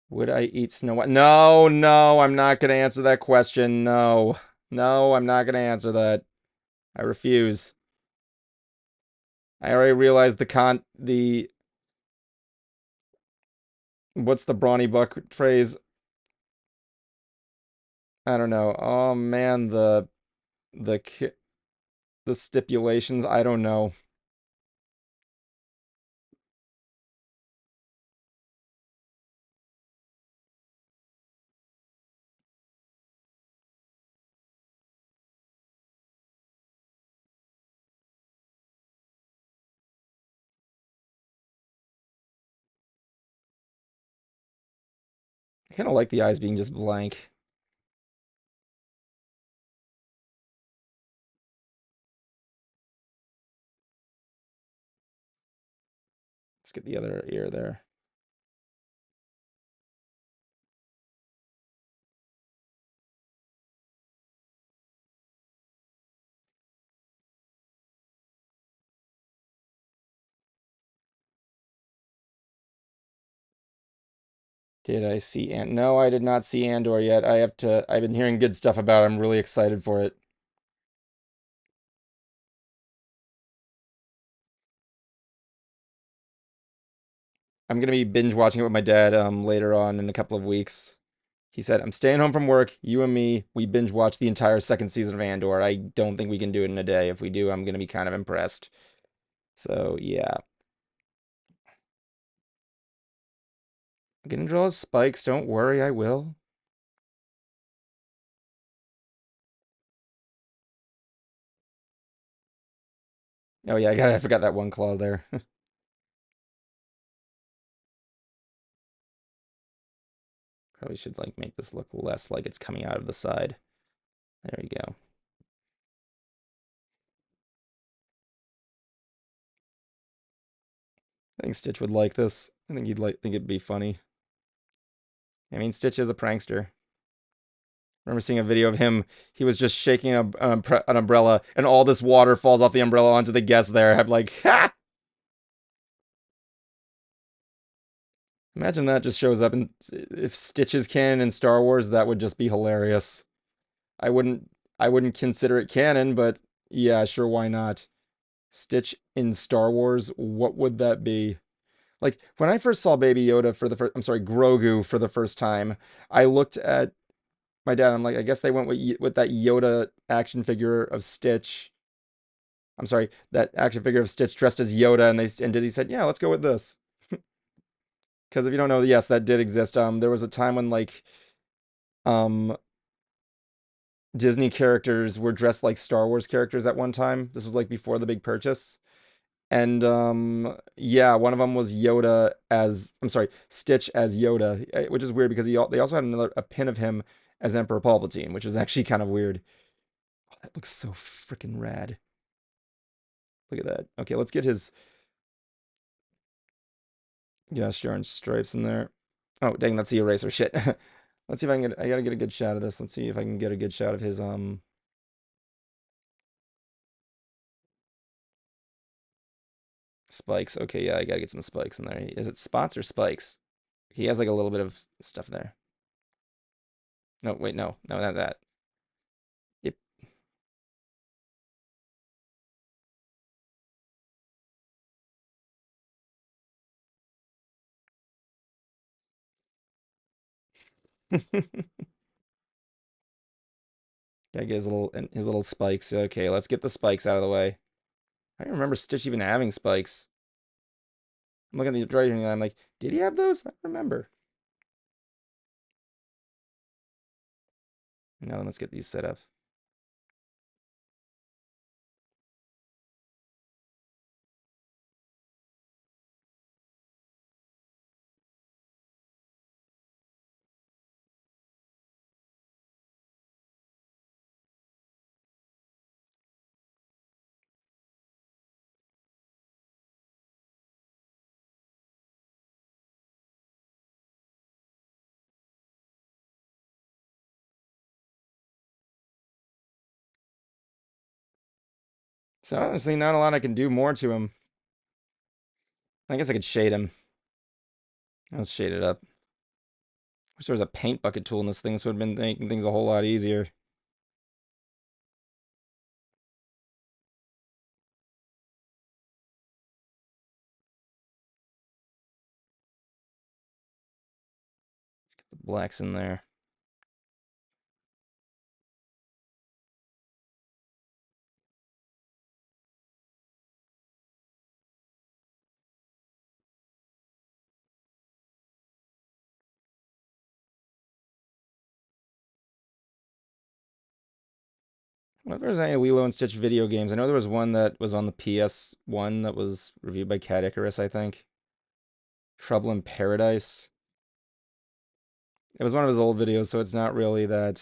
Would I eat Snow White? No, no, I'm not going to answer that question. No. No, I'm not going to answer that. I refuse. I already realized what's the Brawny Buck phrase? I don't know. Oh man, the the stipulations, I don't know. I kind of like the eyes being just blank. Let's get the other ear there. Did I see And? No, I did not see Andor yet. I've been hearing good stuff about it. I'm really excited for it. I'm gonna be binge watching it with my dad later on in a couple of weeks. He said, I'm staying home from work, you and me, we binge watch the entire second season of Andor. I don't think we can do it in a day. If we do, I'm gonna be kind of impressed. So yeah. I'm gonna draw spikes, don't worry, I will. Oh yeah, I forgot that one claw there. Probably should like make this look less like it's coming out of the side. There we go. I think Stitch would like this. I think think it'd be funny. I mean, Stitch is a prankster. I remember seeing a video of him. He was just shaking an umbrella, and all this water falls off the umbrella onto the guest there. I'm like, ha! Imagine that just shows up, and if Stitch is canon in Star Wars, that would just be hilarious. I wouldn't, I wouldn't consider it canon, but yeah, sure, why not? Stitch in Star Wars, what would that be? Like when I first saw Baby Yoda for the first, I'm sorry, Grogu for the first time, I looked at my dad. I'm like, I guess they went with that Yoda action figure of Stitch. I'm sorry, that action figure of Stitch dressed as Yoda, and Disney said, yeah, let's go with this. Because if you don't know, yes, that did exist. There was a time when like, um, Disney characters were dressed like Star Wars characters at one time. This was like before the big purchase. And yeah, one of them was Yoda as I'm sorry, Stitch as Yoda, which is weird because they also had a pin of him as Emperor Palpatine, which is actually kind of weird. Oh, that looks so freaking rad. Look at that. Okay, let's get his gesture and stripes in there. Oh, dang, that's the eraser. Shit. Let's see if I can I gotta get a good shot of this. Let's see if I can get a good shot of his Spikes. Okay, yeah, I gotta get some spikes in there. Is it spots or spikes? He has like a little bit of stuff there. No, wait, no, no, not that. Yep. Gotta get his little spikes. Okay, let's get the spikes out of the way. I don't remember Stitch even having spikes. I'm looking at the right here and I'm like, did he have those? I don't remember. Now then, let's get these set up. So honestly, not a lot I can do more to him. I guess I could shade him. Let's shade it up. Wish there was a paint bucket tool in this thing. This would have been making things a whole lot easier. The blacks in there. Well, if there's any Lilo and Stitch video games, I know there was one that was on the PS1 that was reviewed by Cat Icarus, I think. Trouble in Paradise. It was one of his old videos, so it's not really that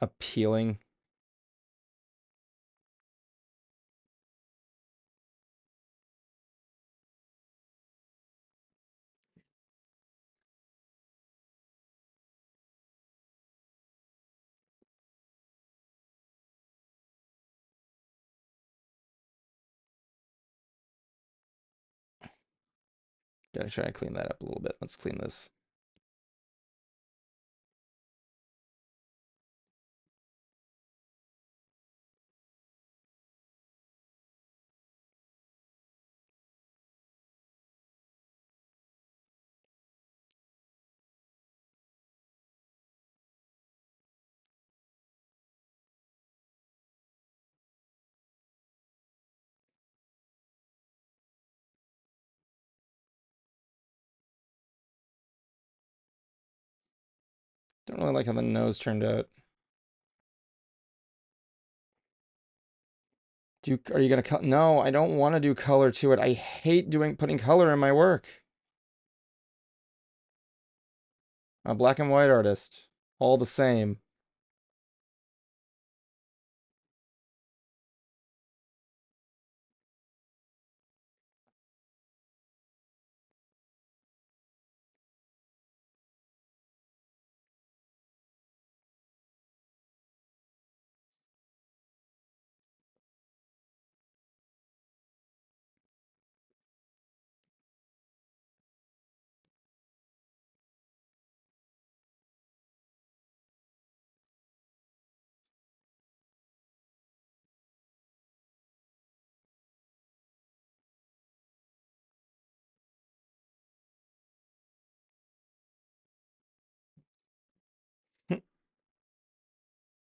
appealing. Gotta try to clean that up a little bit. Let's clean this. Don't really like how the nose turned out. Are you gonna cut? No, I don't want to do color to it. I hate putting color in my work. I'm a black and white artist. All the same.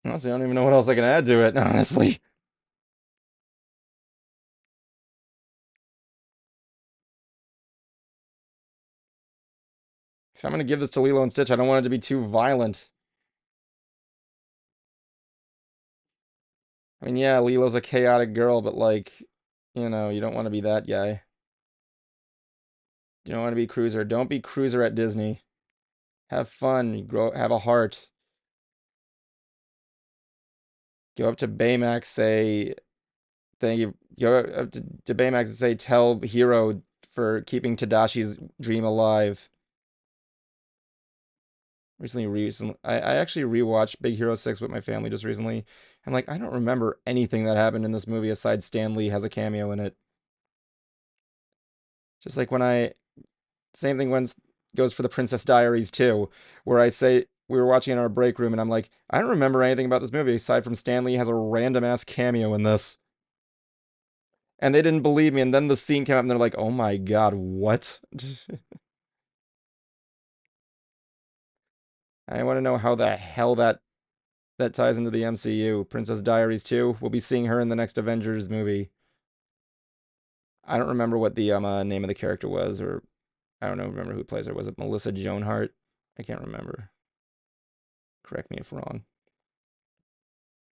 Honestly, I don't even know what else I can add to it, honestly. If I'm gonna give this to Lilo and Stitch, I don't want it to be too violent. I mean, yeah, Lilo's a chaotic girl, but like, you know, you don't want to be that guy. You don't want to be Cruiser. Don't be Cruiser at Disney. Have fun. Have a heart. Go up to Baymax, say thank you. Go up to Baymax and say tell Hero for keeping Tadashi's dream alive. Recently, I actually rewatched Big Hero 6 with my family just recently. And like, I don't remember anything that happened in this movie aside Stan Lee has a cameo in it. Just like when I same thing when goes for the Princess Diaries too, where I say we were watching in our break room and I'm like, I don't remember anything about this movie aside from Stanley has a random ass cameo in this. And they didn't believe me, and then the scene came up and they're like, oh my god, what? I want to know how the hell that ties into the MCU. Princess Diaries 2. We'll be seeing her in the next Avengers movie. I don't remember what the name of the character was, or I don't know. Remember who plays her? Was it Melissa Joan Hart? I can't remember. Correct me if wrong.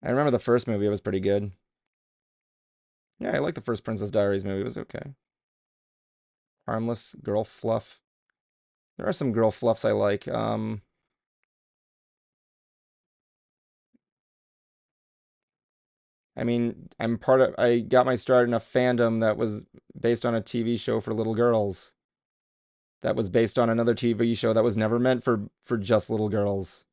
I remember the first movie. It was pretty good. Yeah, I like the first Princess Diaries movie. It was okay. Harmless girl fluff. There are some girl fluffs I like. I mean, I'm part of. I got my start in a fandom that was based on a TV show for little girls. That was based on another TV show that was never meant for just little girls.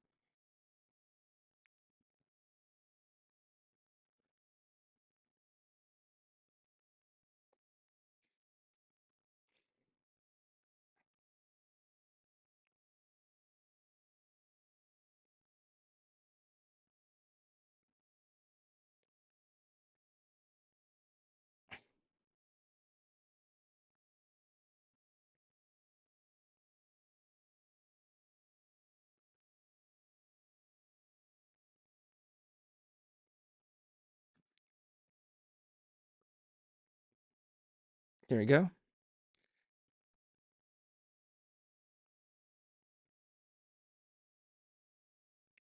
There you go.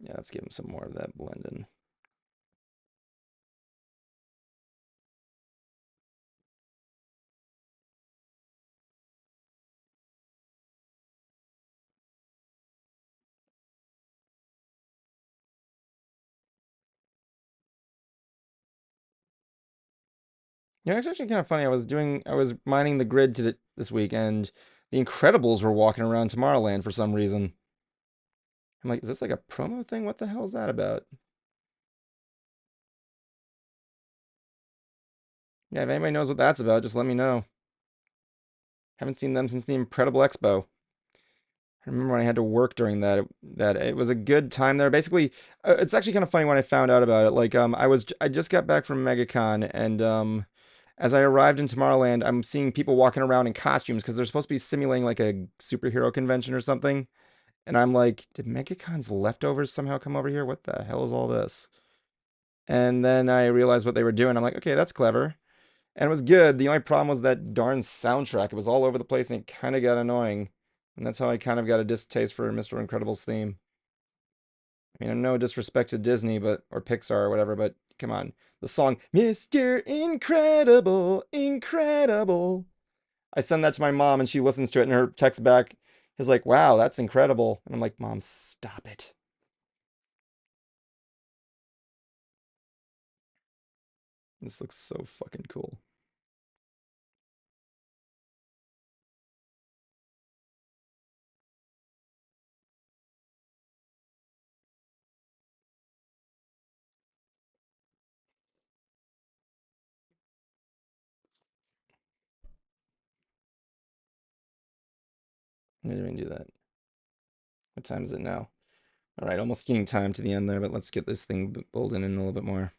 Yeah, let's give him some more of that blending. Yeah, it's actually kind of funny. I was mining the grid this week, and the Incredibles were walking around Tomorrowland for some reason. I'm like, is this like a promo thing? What the hell is that about? Yeah, if anybody knows what that's about, just let me know. Haven't seen them since the Incredible Expo. I remember when I had to work during that it was a good time there. Basically, it's actually kind of funny when I found out about it. Like, I just got back from MegaCon, and as I arrived in Tomorrowland, I'm seeing people walking around in costumes because they're supposed to be simulating like a superhero convention or something. And I'm like, did MegaCon's leftovers somehow come over here? What the hell is all this? And then I realized what they were doing. I'm like, okay, that's clever. And it was good. The only problem was that darn soundtrack. It was all over the place and it kind of got annoying. And that's how I kind of got a distaste for Mr. Incredible's theme. I mean, no disrespect to Disney, but or Pixar or whatever, but come on. The song Mr. Incredible, Incredible. I send that to my mom and she listens to it and her text back is like, wow, that's incredible. And I'm like, Mom, stop it. This looks so fucking cool. I didn't even do that. What time is it now? All right, almost getting time to the end there, but let's get this thing bolden in a little bit more.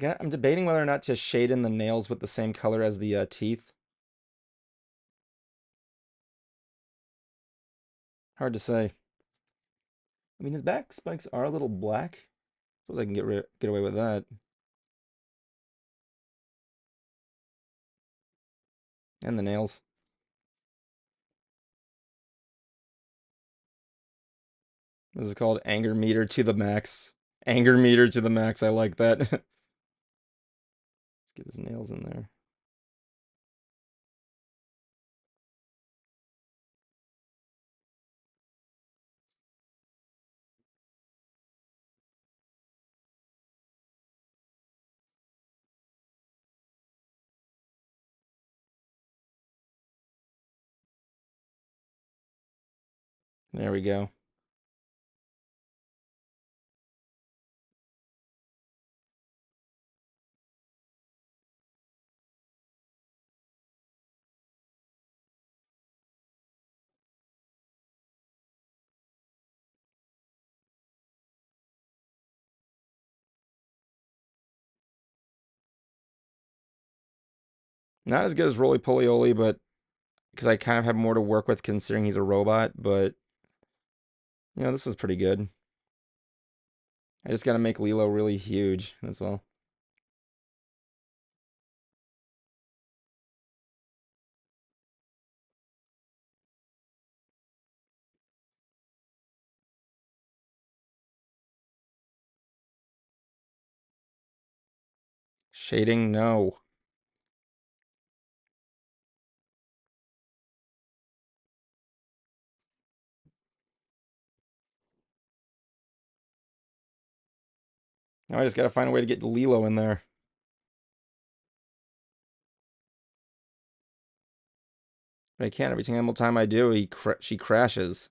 I'm debating whether or not to shade in the nails with the same color as the teeth. Hard to say. I mean, his back spikes are a little black. Suppose I can get away with that. And the nails. This is called anger meter to the max. Anger meter to the max. I like that. Let's get his nails in there. There we go. Not as good as Roly Poly but because I kind of have more to work with considering he's a robot, but this is pretty good. I just gotta make Lilo really huge, that's all. Shading, no. Now I just gotta find a way to get Lilo in there. But I can't. Every single time I do, she crashes.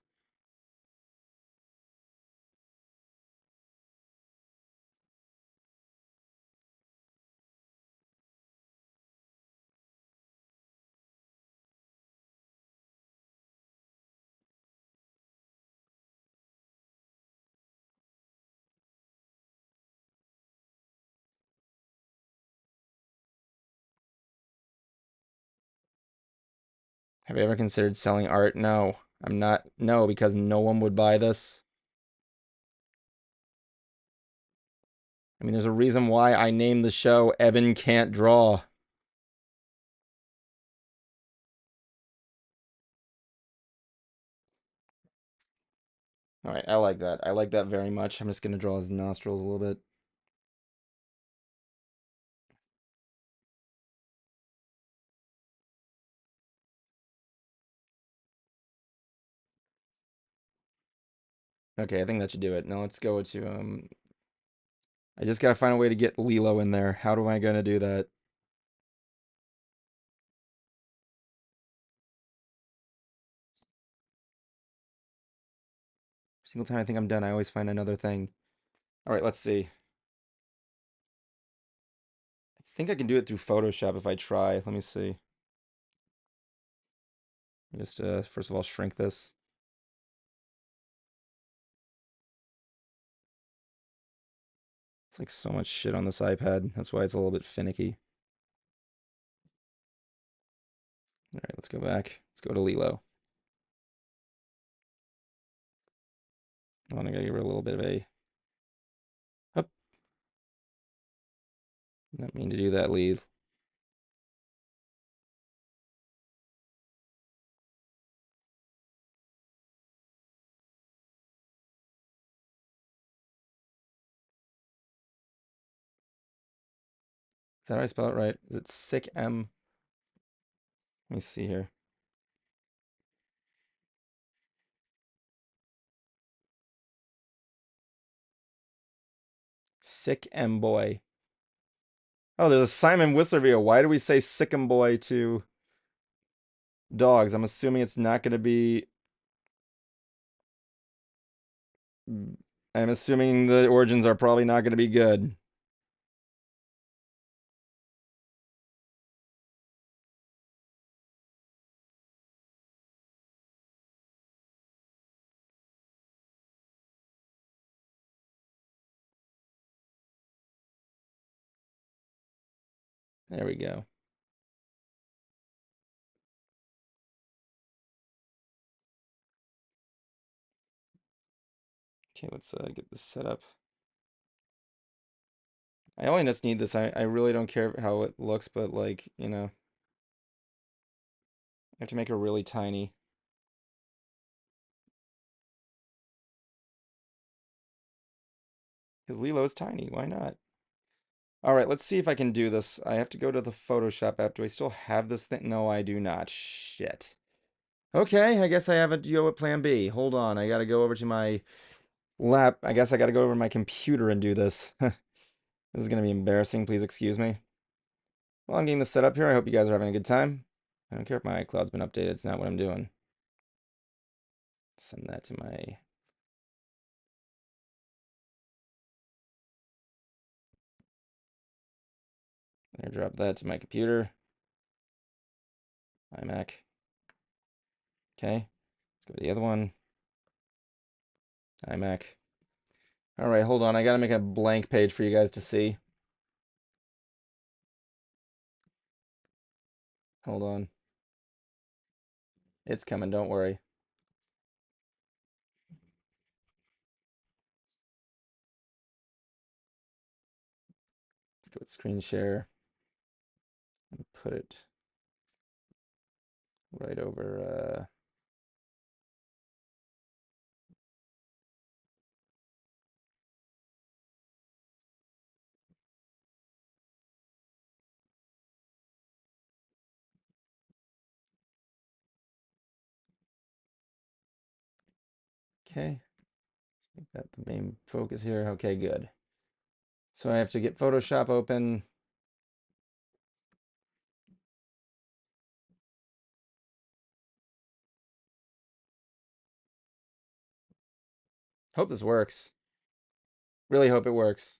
Have you ever considered selling art? No. I'm not. No, because no one would buy this. I mean, there's a reason why I named the show Evan Can't Draw. Alright, I like that. I like that very much. I'm just gonna draw his nostrils a little bit. Okay, I think that should do it. Now let's go to, I just gotta find a way to get Lilo in there. How am I gonna do that? Every single time I think I'm done, I always find another thing. Alright, let's see. I think I can do it through Photoshop if I try. Let me see. Just, first of all, shrink this. It's like so much shit on this iPad. That's why it's a little bit finicky. Alright, let's go back. Let's go to Lilo. I want to give her a little bit of a... Up. Not mean to do that, Leave. Is that how I spell it right? Is it sick M? Let me see here. Sick M boy. Oh, there's a Simon Whistler video. Why do we say sick M boy to dogs? I'm assuming it's not going to be... I'm assuming the origins are probably not going to be good. There we go. Okay, let's get this set up. I only just need this. I really don't care how it looks, but like, I have to make her really tiny. Because Lilo is tiny. Why not? All right, let's see if I can do this. I have to go to the Photoshop app. Do I still have this thing? No, I do not. Shit. Okay, I guess I have a go at plan B. Hold on, I gotta go over to my lap. I guess I gotta go over to my computer and do this. This is gonna be embarrassing. Please excuse me. While I'm getting this set up here, I hope you guys are having a good time. I don't care if my iCloud's been updated. It's not what I'm doing. Send that to my... Airdrop that to my computer. iMac. Okay. Let's go to the other one. iMac. All right, hold on. I gotta make a blank page for you guys to see. Hold on. It's coming, don't worry. Let's go with screen share and put it right over. Okay. Make that the main focus here. Okay, good. So I have to get Photoshop open. Hope this works. Really hope it works.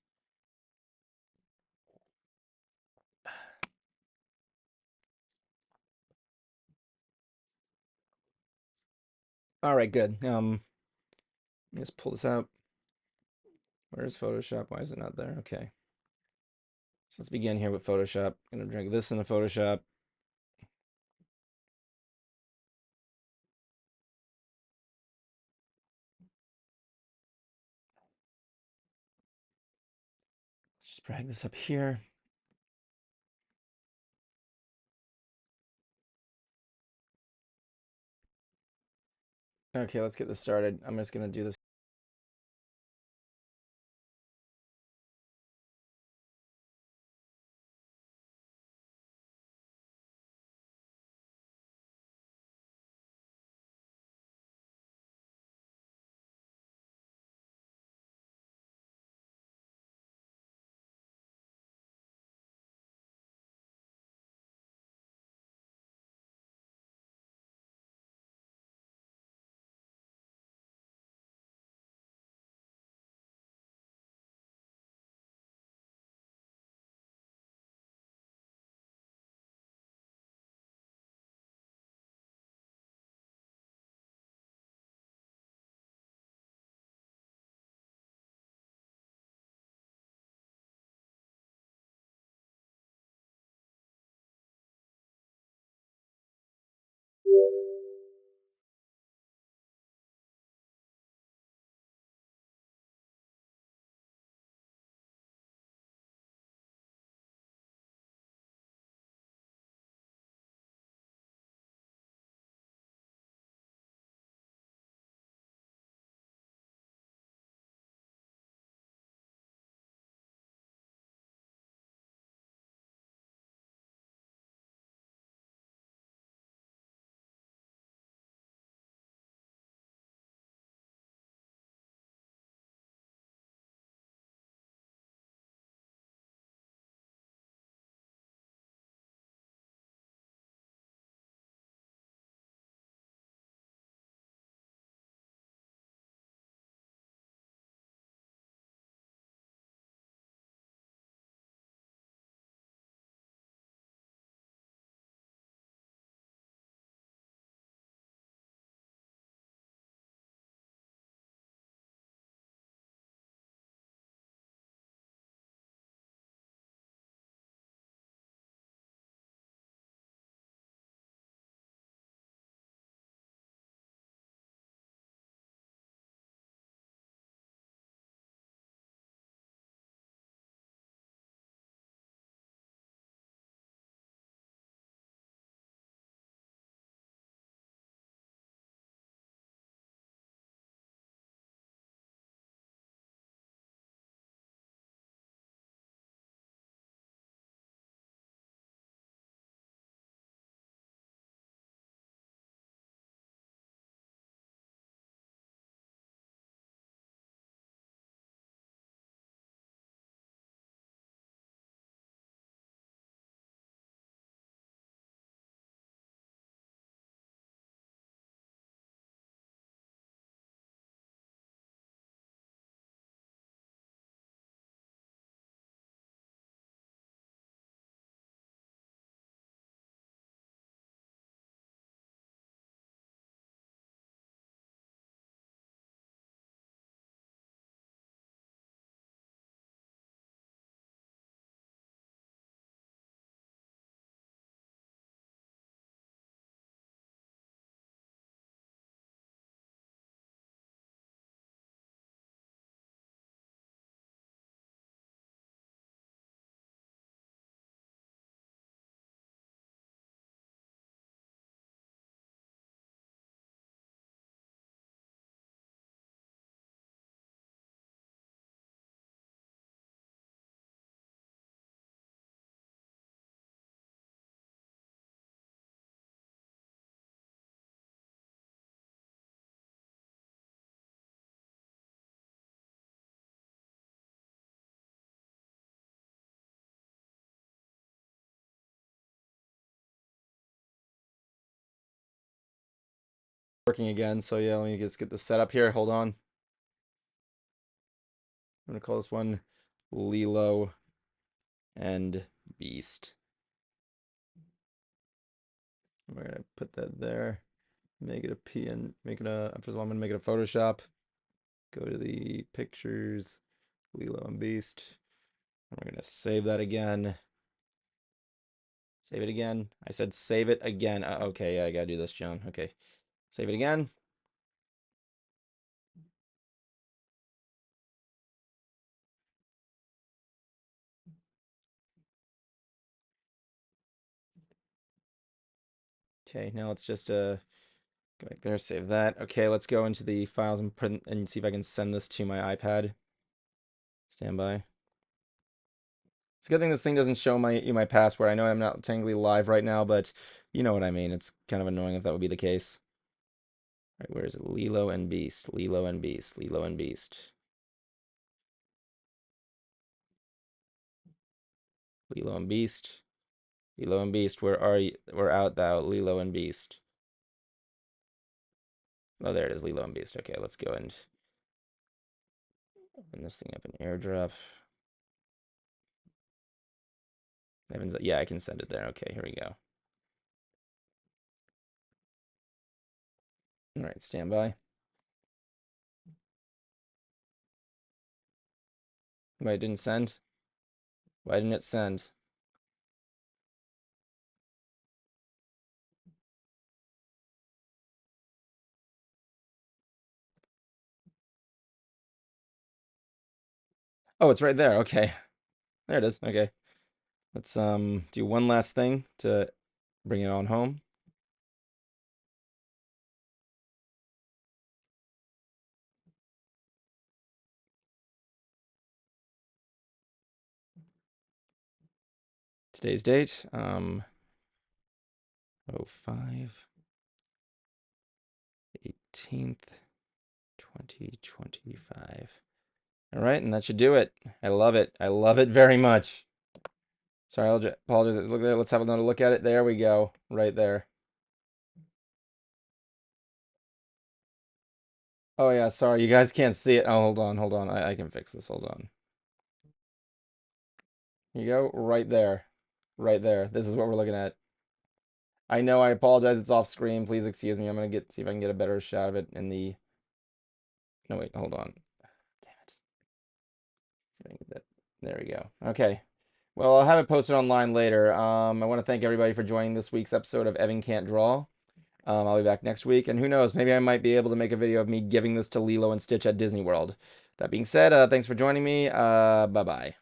All right, good. Let me just pull this out. Where's Photoshop? Why is it not there? Okay. So let's begin here with Photoshop. I'm gonna drag this into Photoshop. Just drag this up here. Okay, let's get this started. I'm just gonna do this. working again. So yeah, let me just get this set up here. Hold on. I'm gonna call this one Lilo and Beast. We're gonna put that there. Make it a PN. Make it a. First of all, I'm gonna make it a Photoshop. Go to the pictures, Lilo and Beast. And we're gonna save that again. Save it again. I said save it again. Okay, yeah, I gotta do this, John. Okay, save it again. Okay, now let's just go back there, save that. Okay, let's go into the files and print and see if I can send this to my iPad. Stand by. It's a good thing this thing doesn't show my password. I know I'm not technically live right now, but you know what I mean. It's kind of annoying if that would be the case. All right, where is it? Lilo and Beast. Lilo and Beast. Lilo and Beast. Lilo and Beast. Lilo and Beast, where are you? Where art thou, Lilo and Beast? Oh, there it is, Lilo and Beast. Okay, let's go and open this thing up in AirDrop. Evan's, yeah, I can send it there. Okay, here we go. All right, stand by. Why it didn't send? Why didn't it send? Oh, it's right there. Okay. There it is. Okay. Let's do one last thing to bring it on home. Today's date, 05 18th 2025. All right, and that should do it. I love it. I love it very much. Sorry, I'll apologize. Look there. Let's have another look at it. There we go. Right there. Oh yeah, sorry. You guys can't see it. Oh, hold on. Hold on. I can fix this. Hold on. Here you go. Right there. Right there. This is what we're looking at. I know. I apologize. It's off screen. Please excuse me. I'm gonna see if I can get a better shot of it in the. No, wait. Hold on. Damn it. See if I can get that. There we go. Okay. Well, I'll have it posted online later. I want to thank everybody for joining this week's episode of Evan Can't Draw. I'll be back next week, and who knows, maybe I might be able to make a video of me giving this to Lilo and Stitch at Disney World. That being said, thanks for joining me. Bye-bye.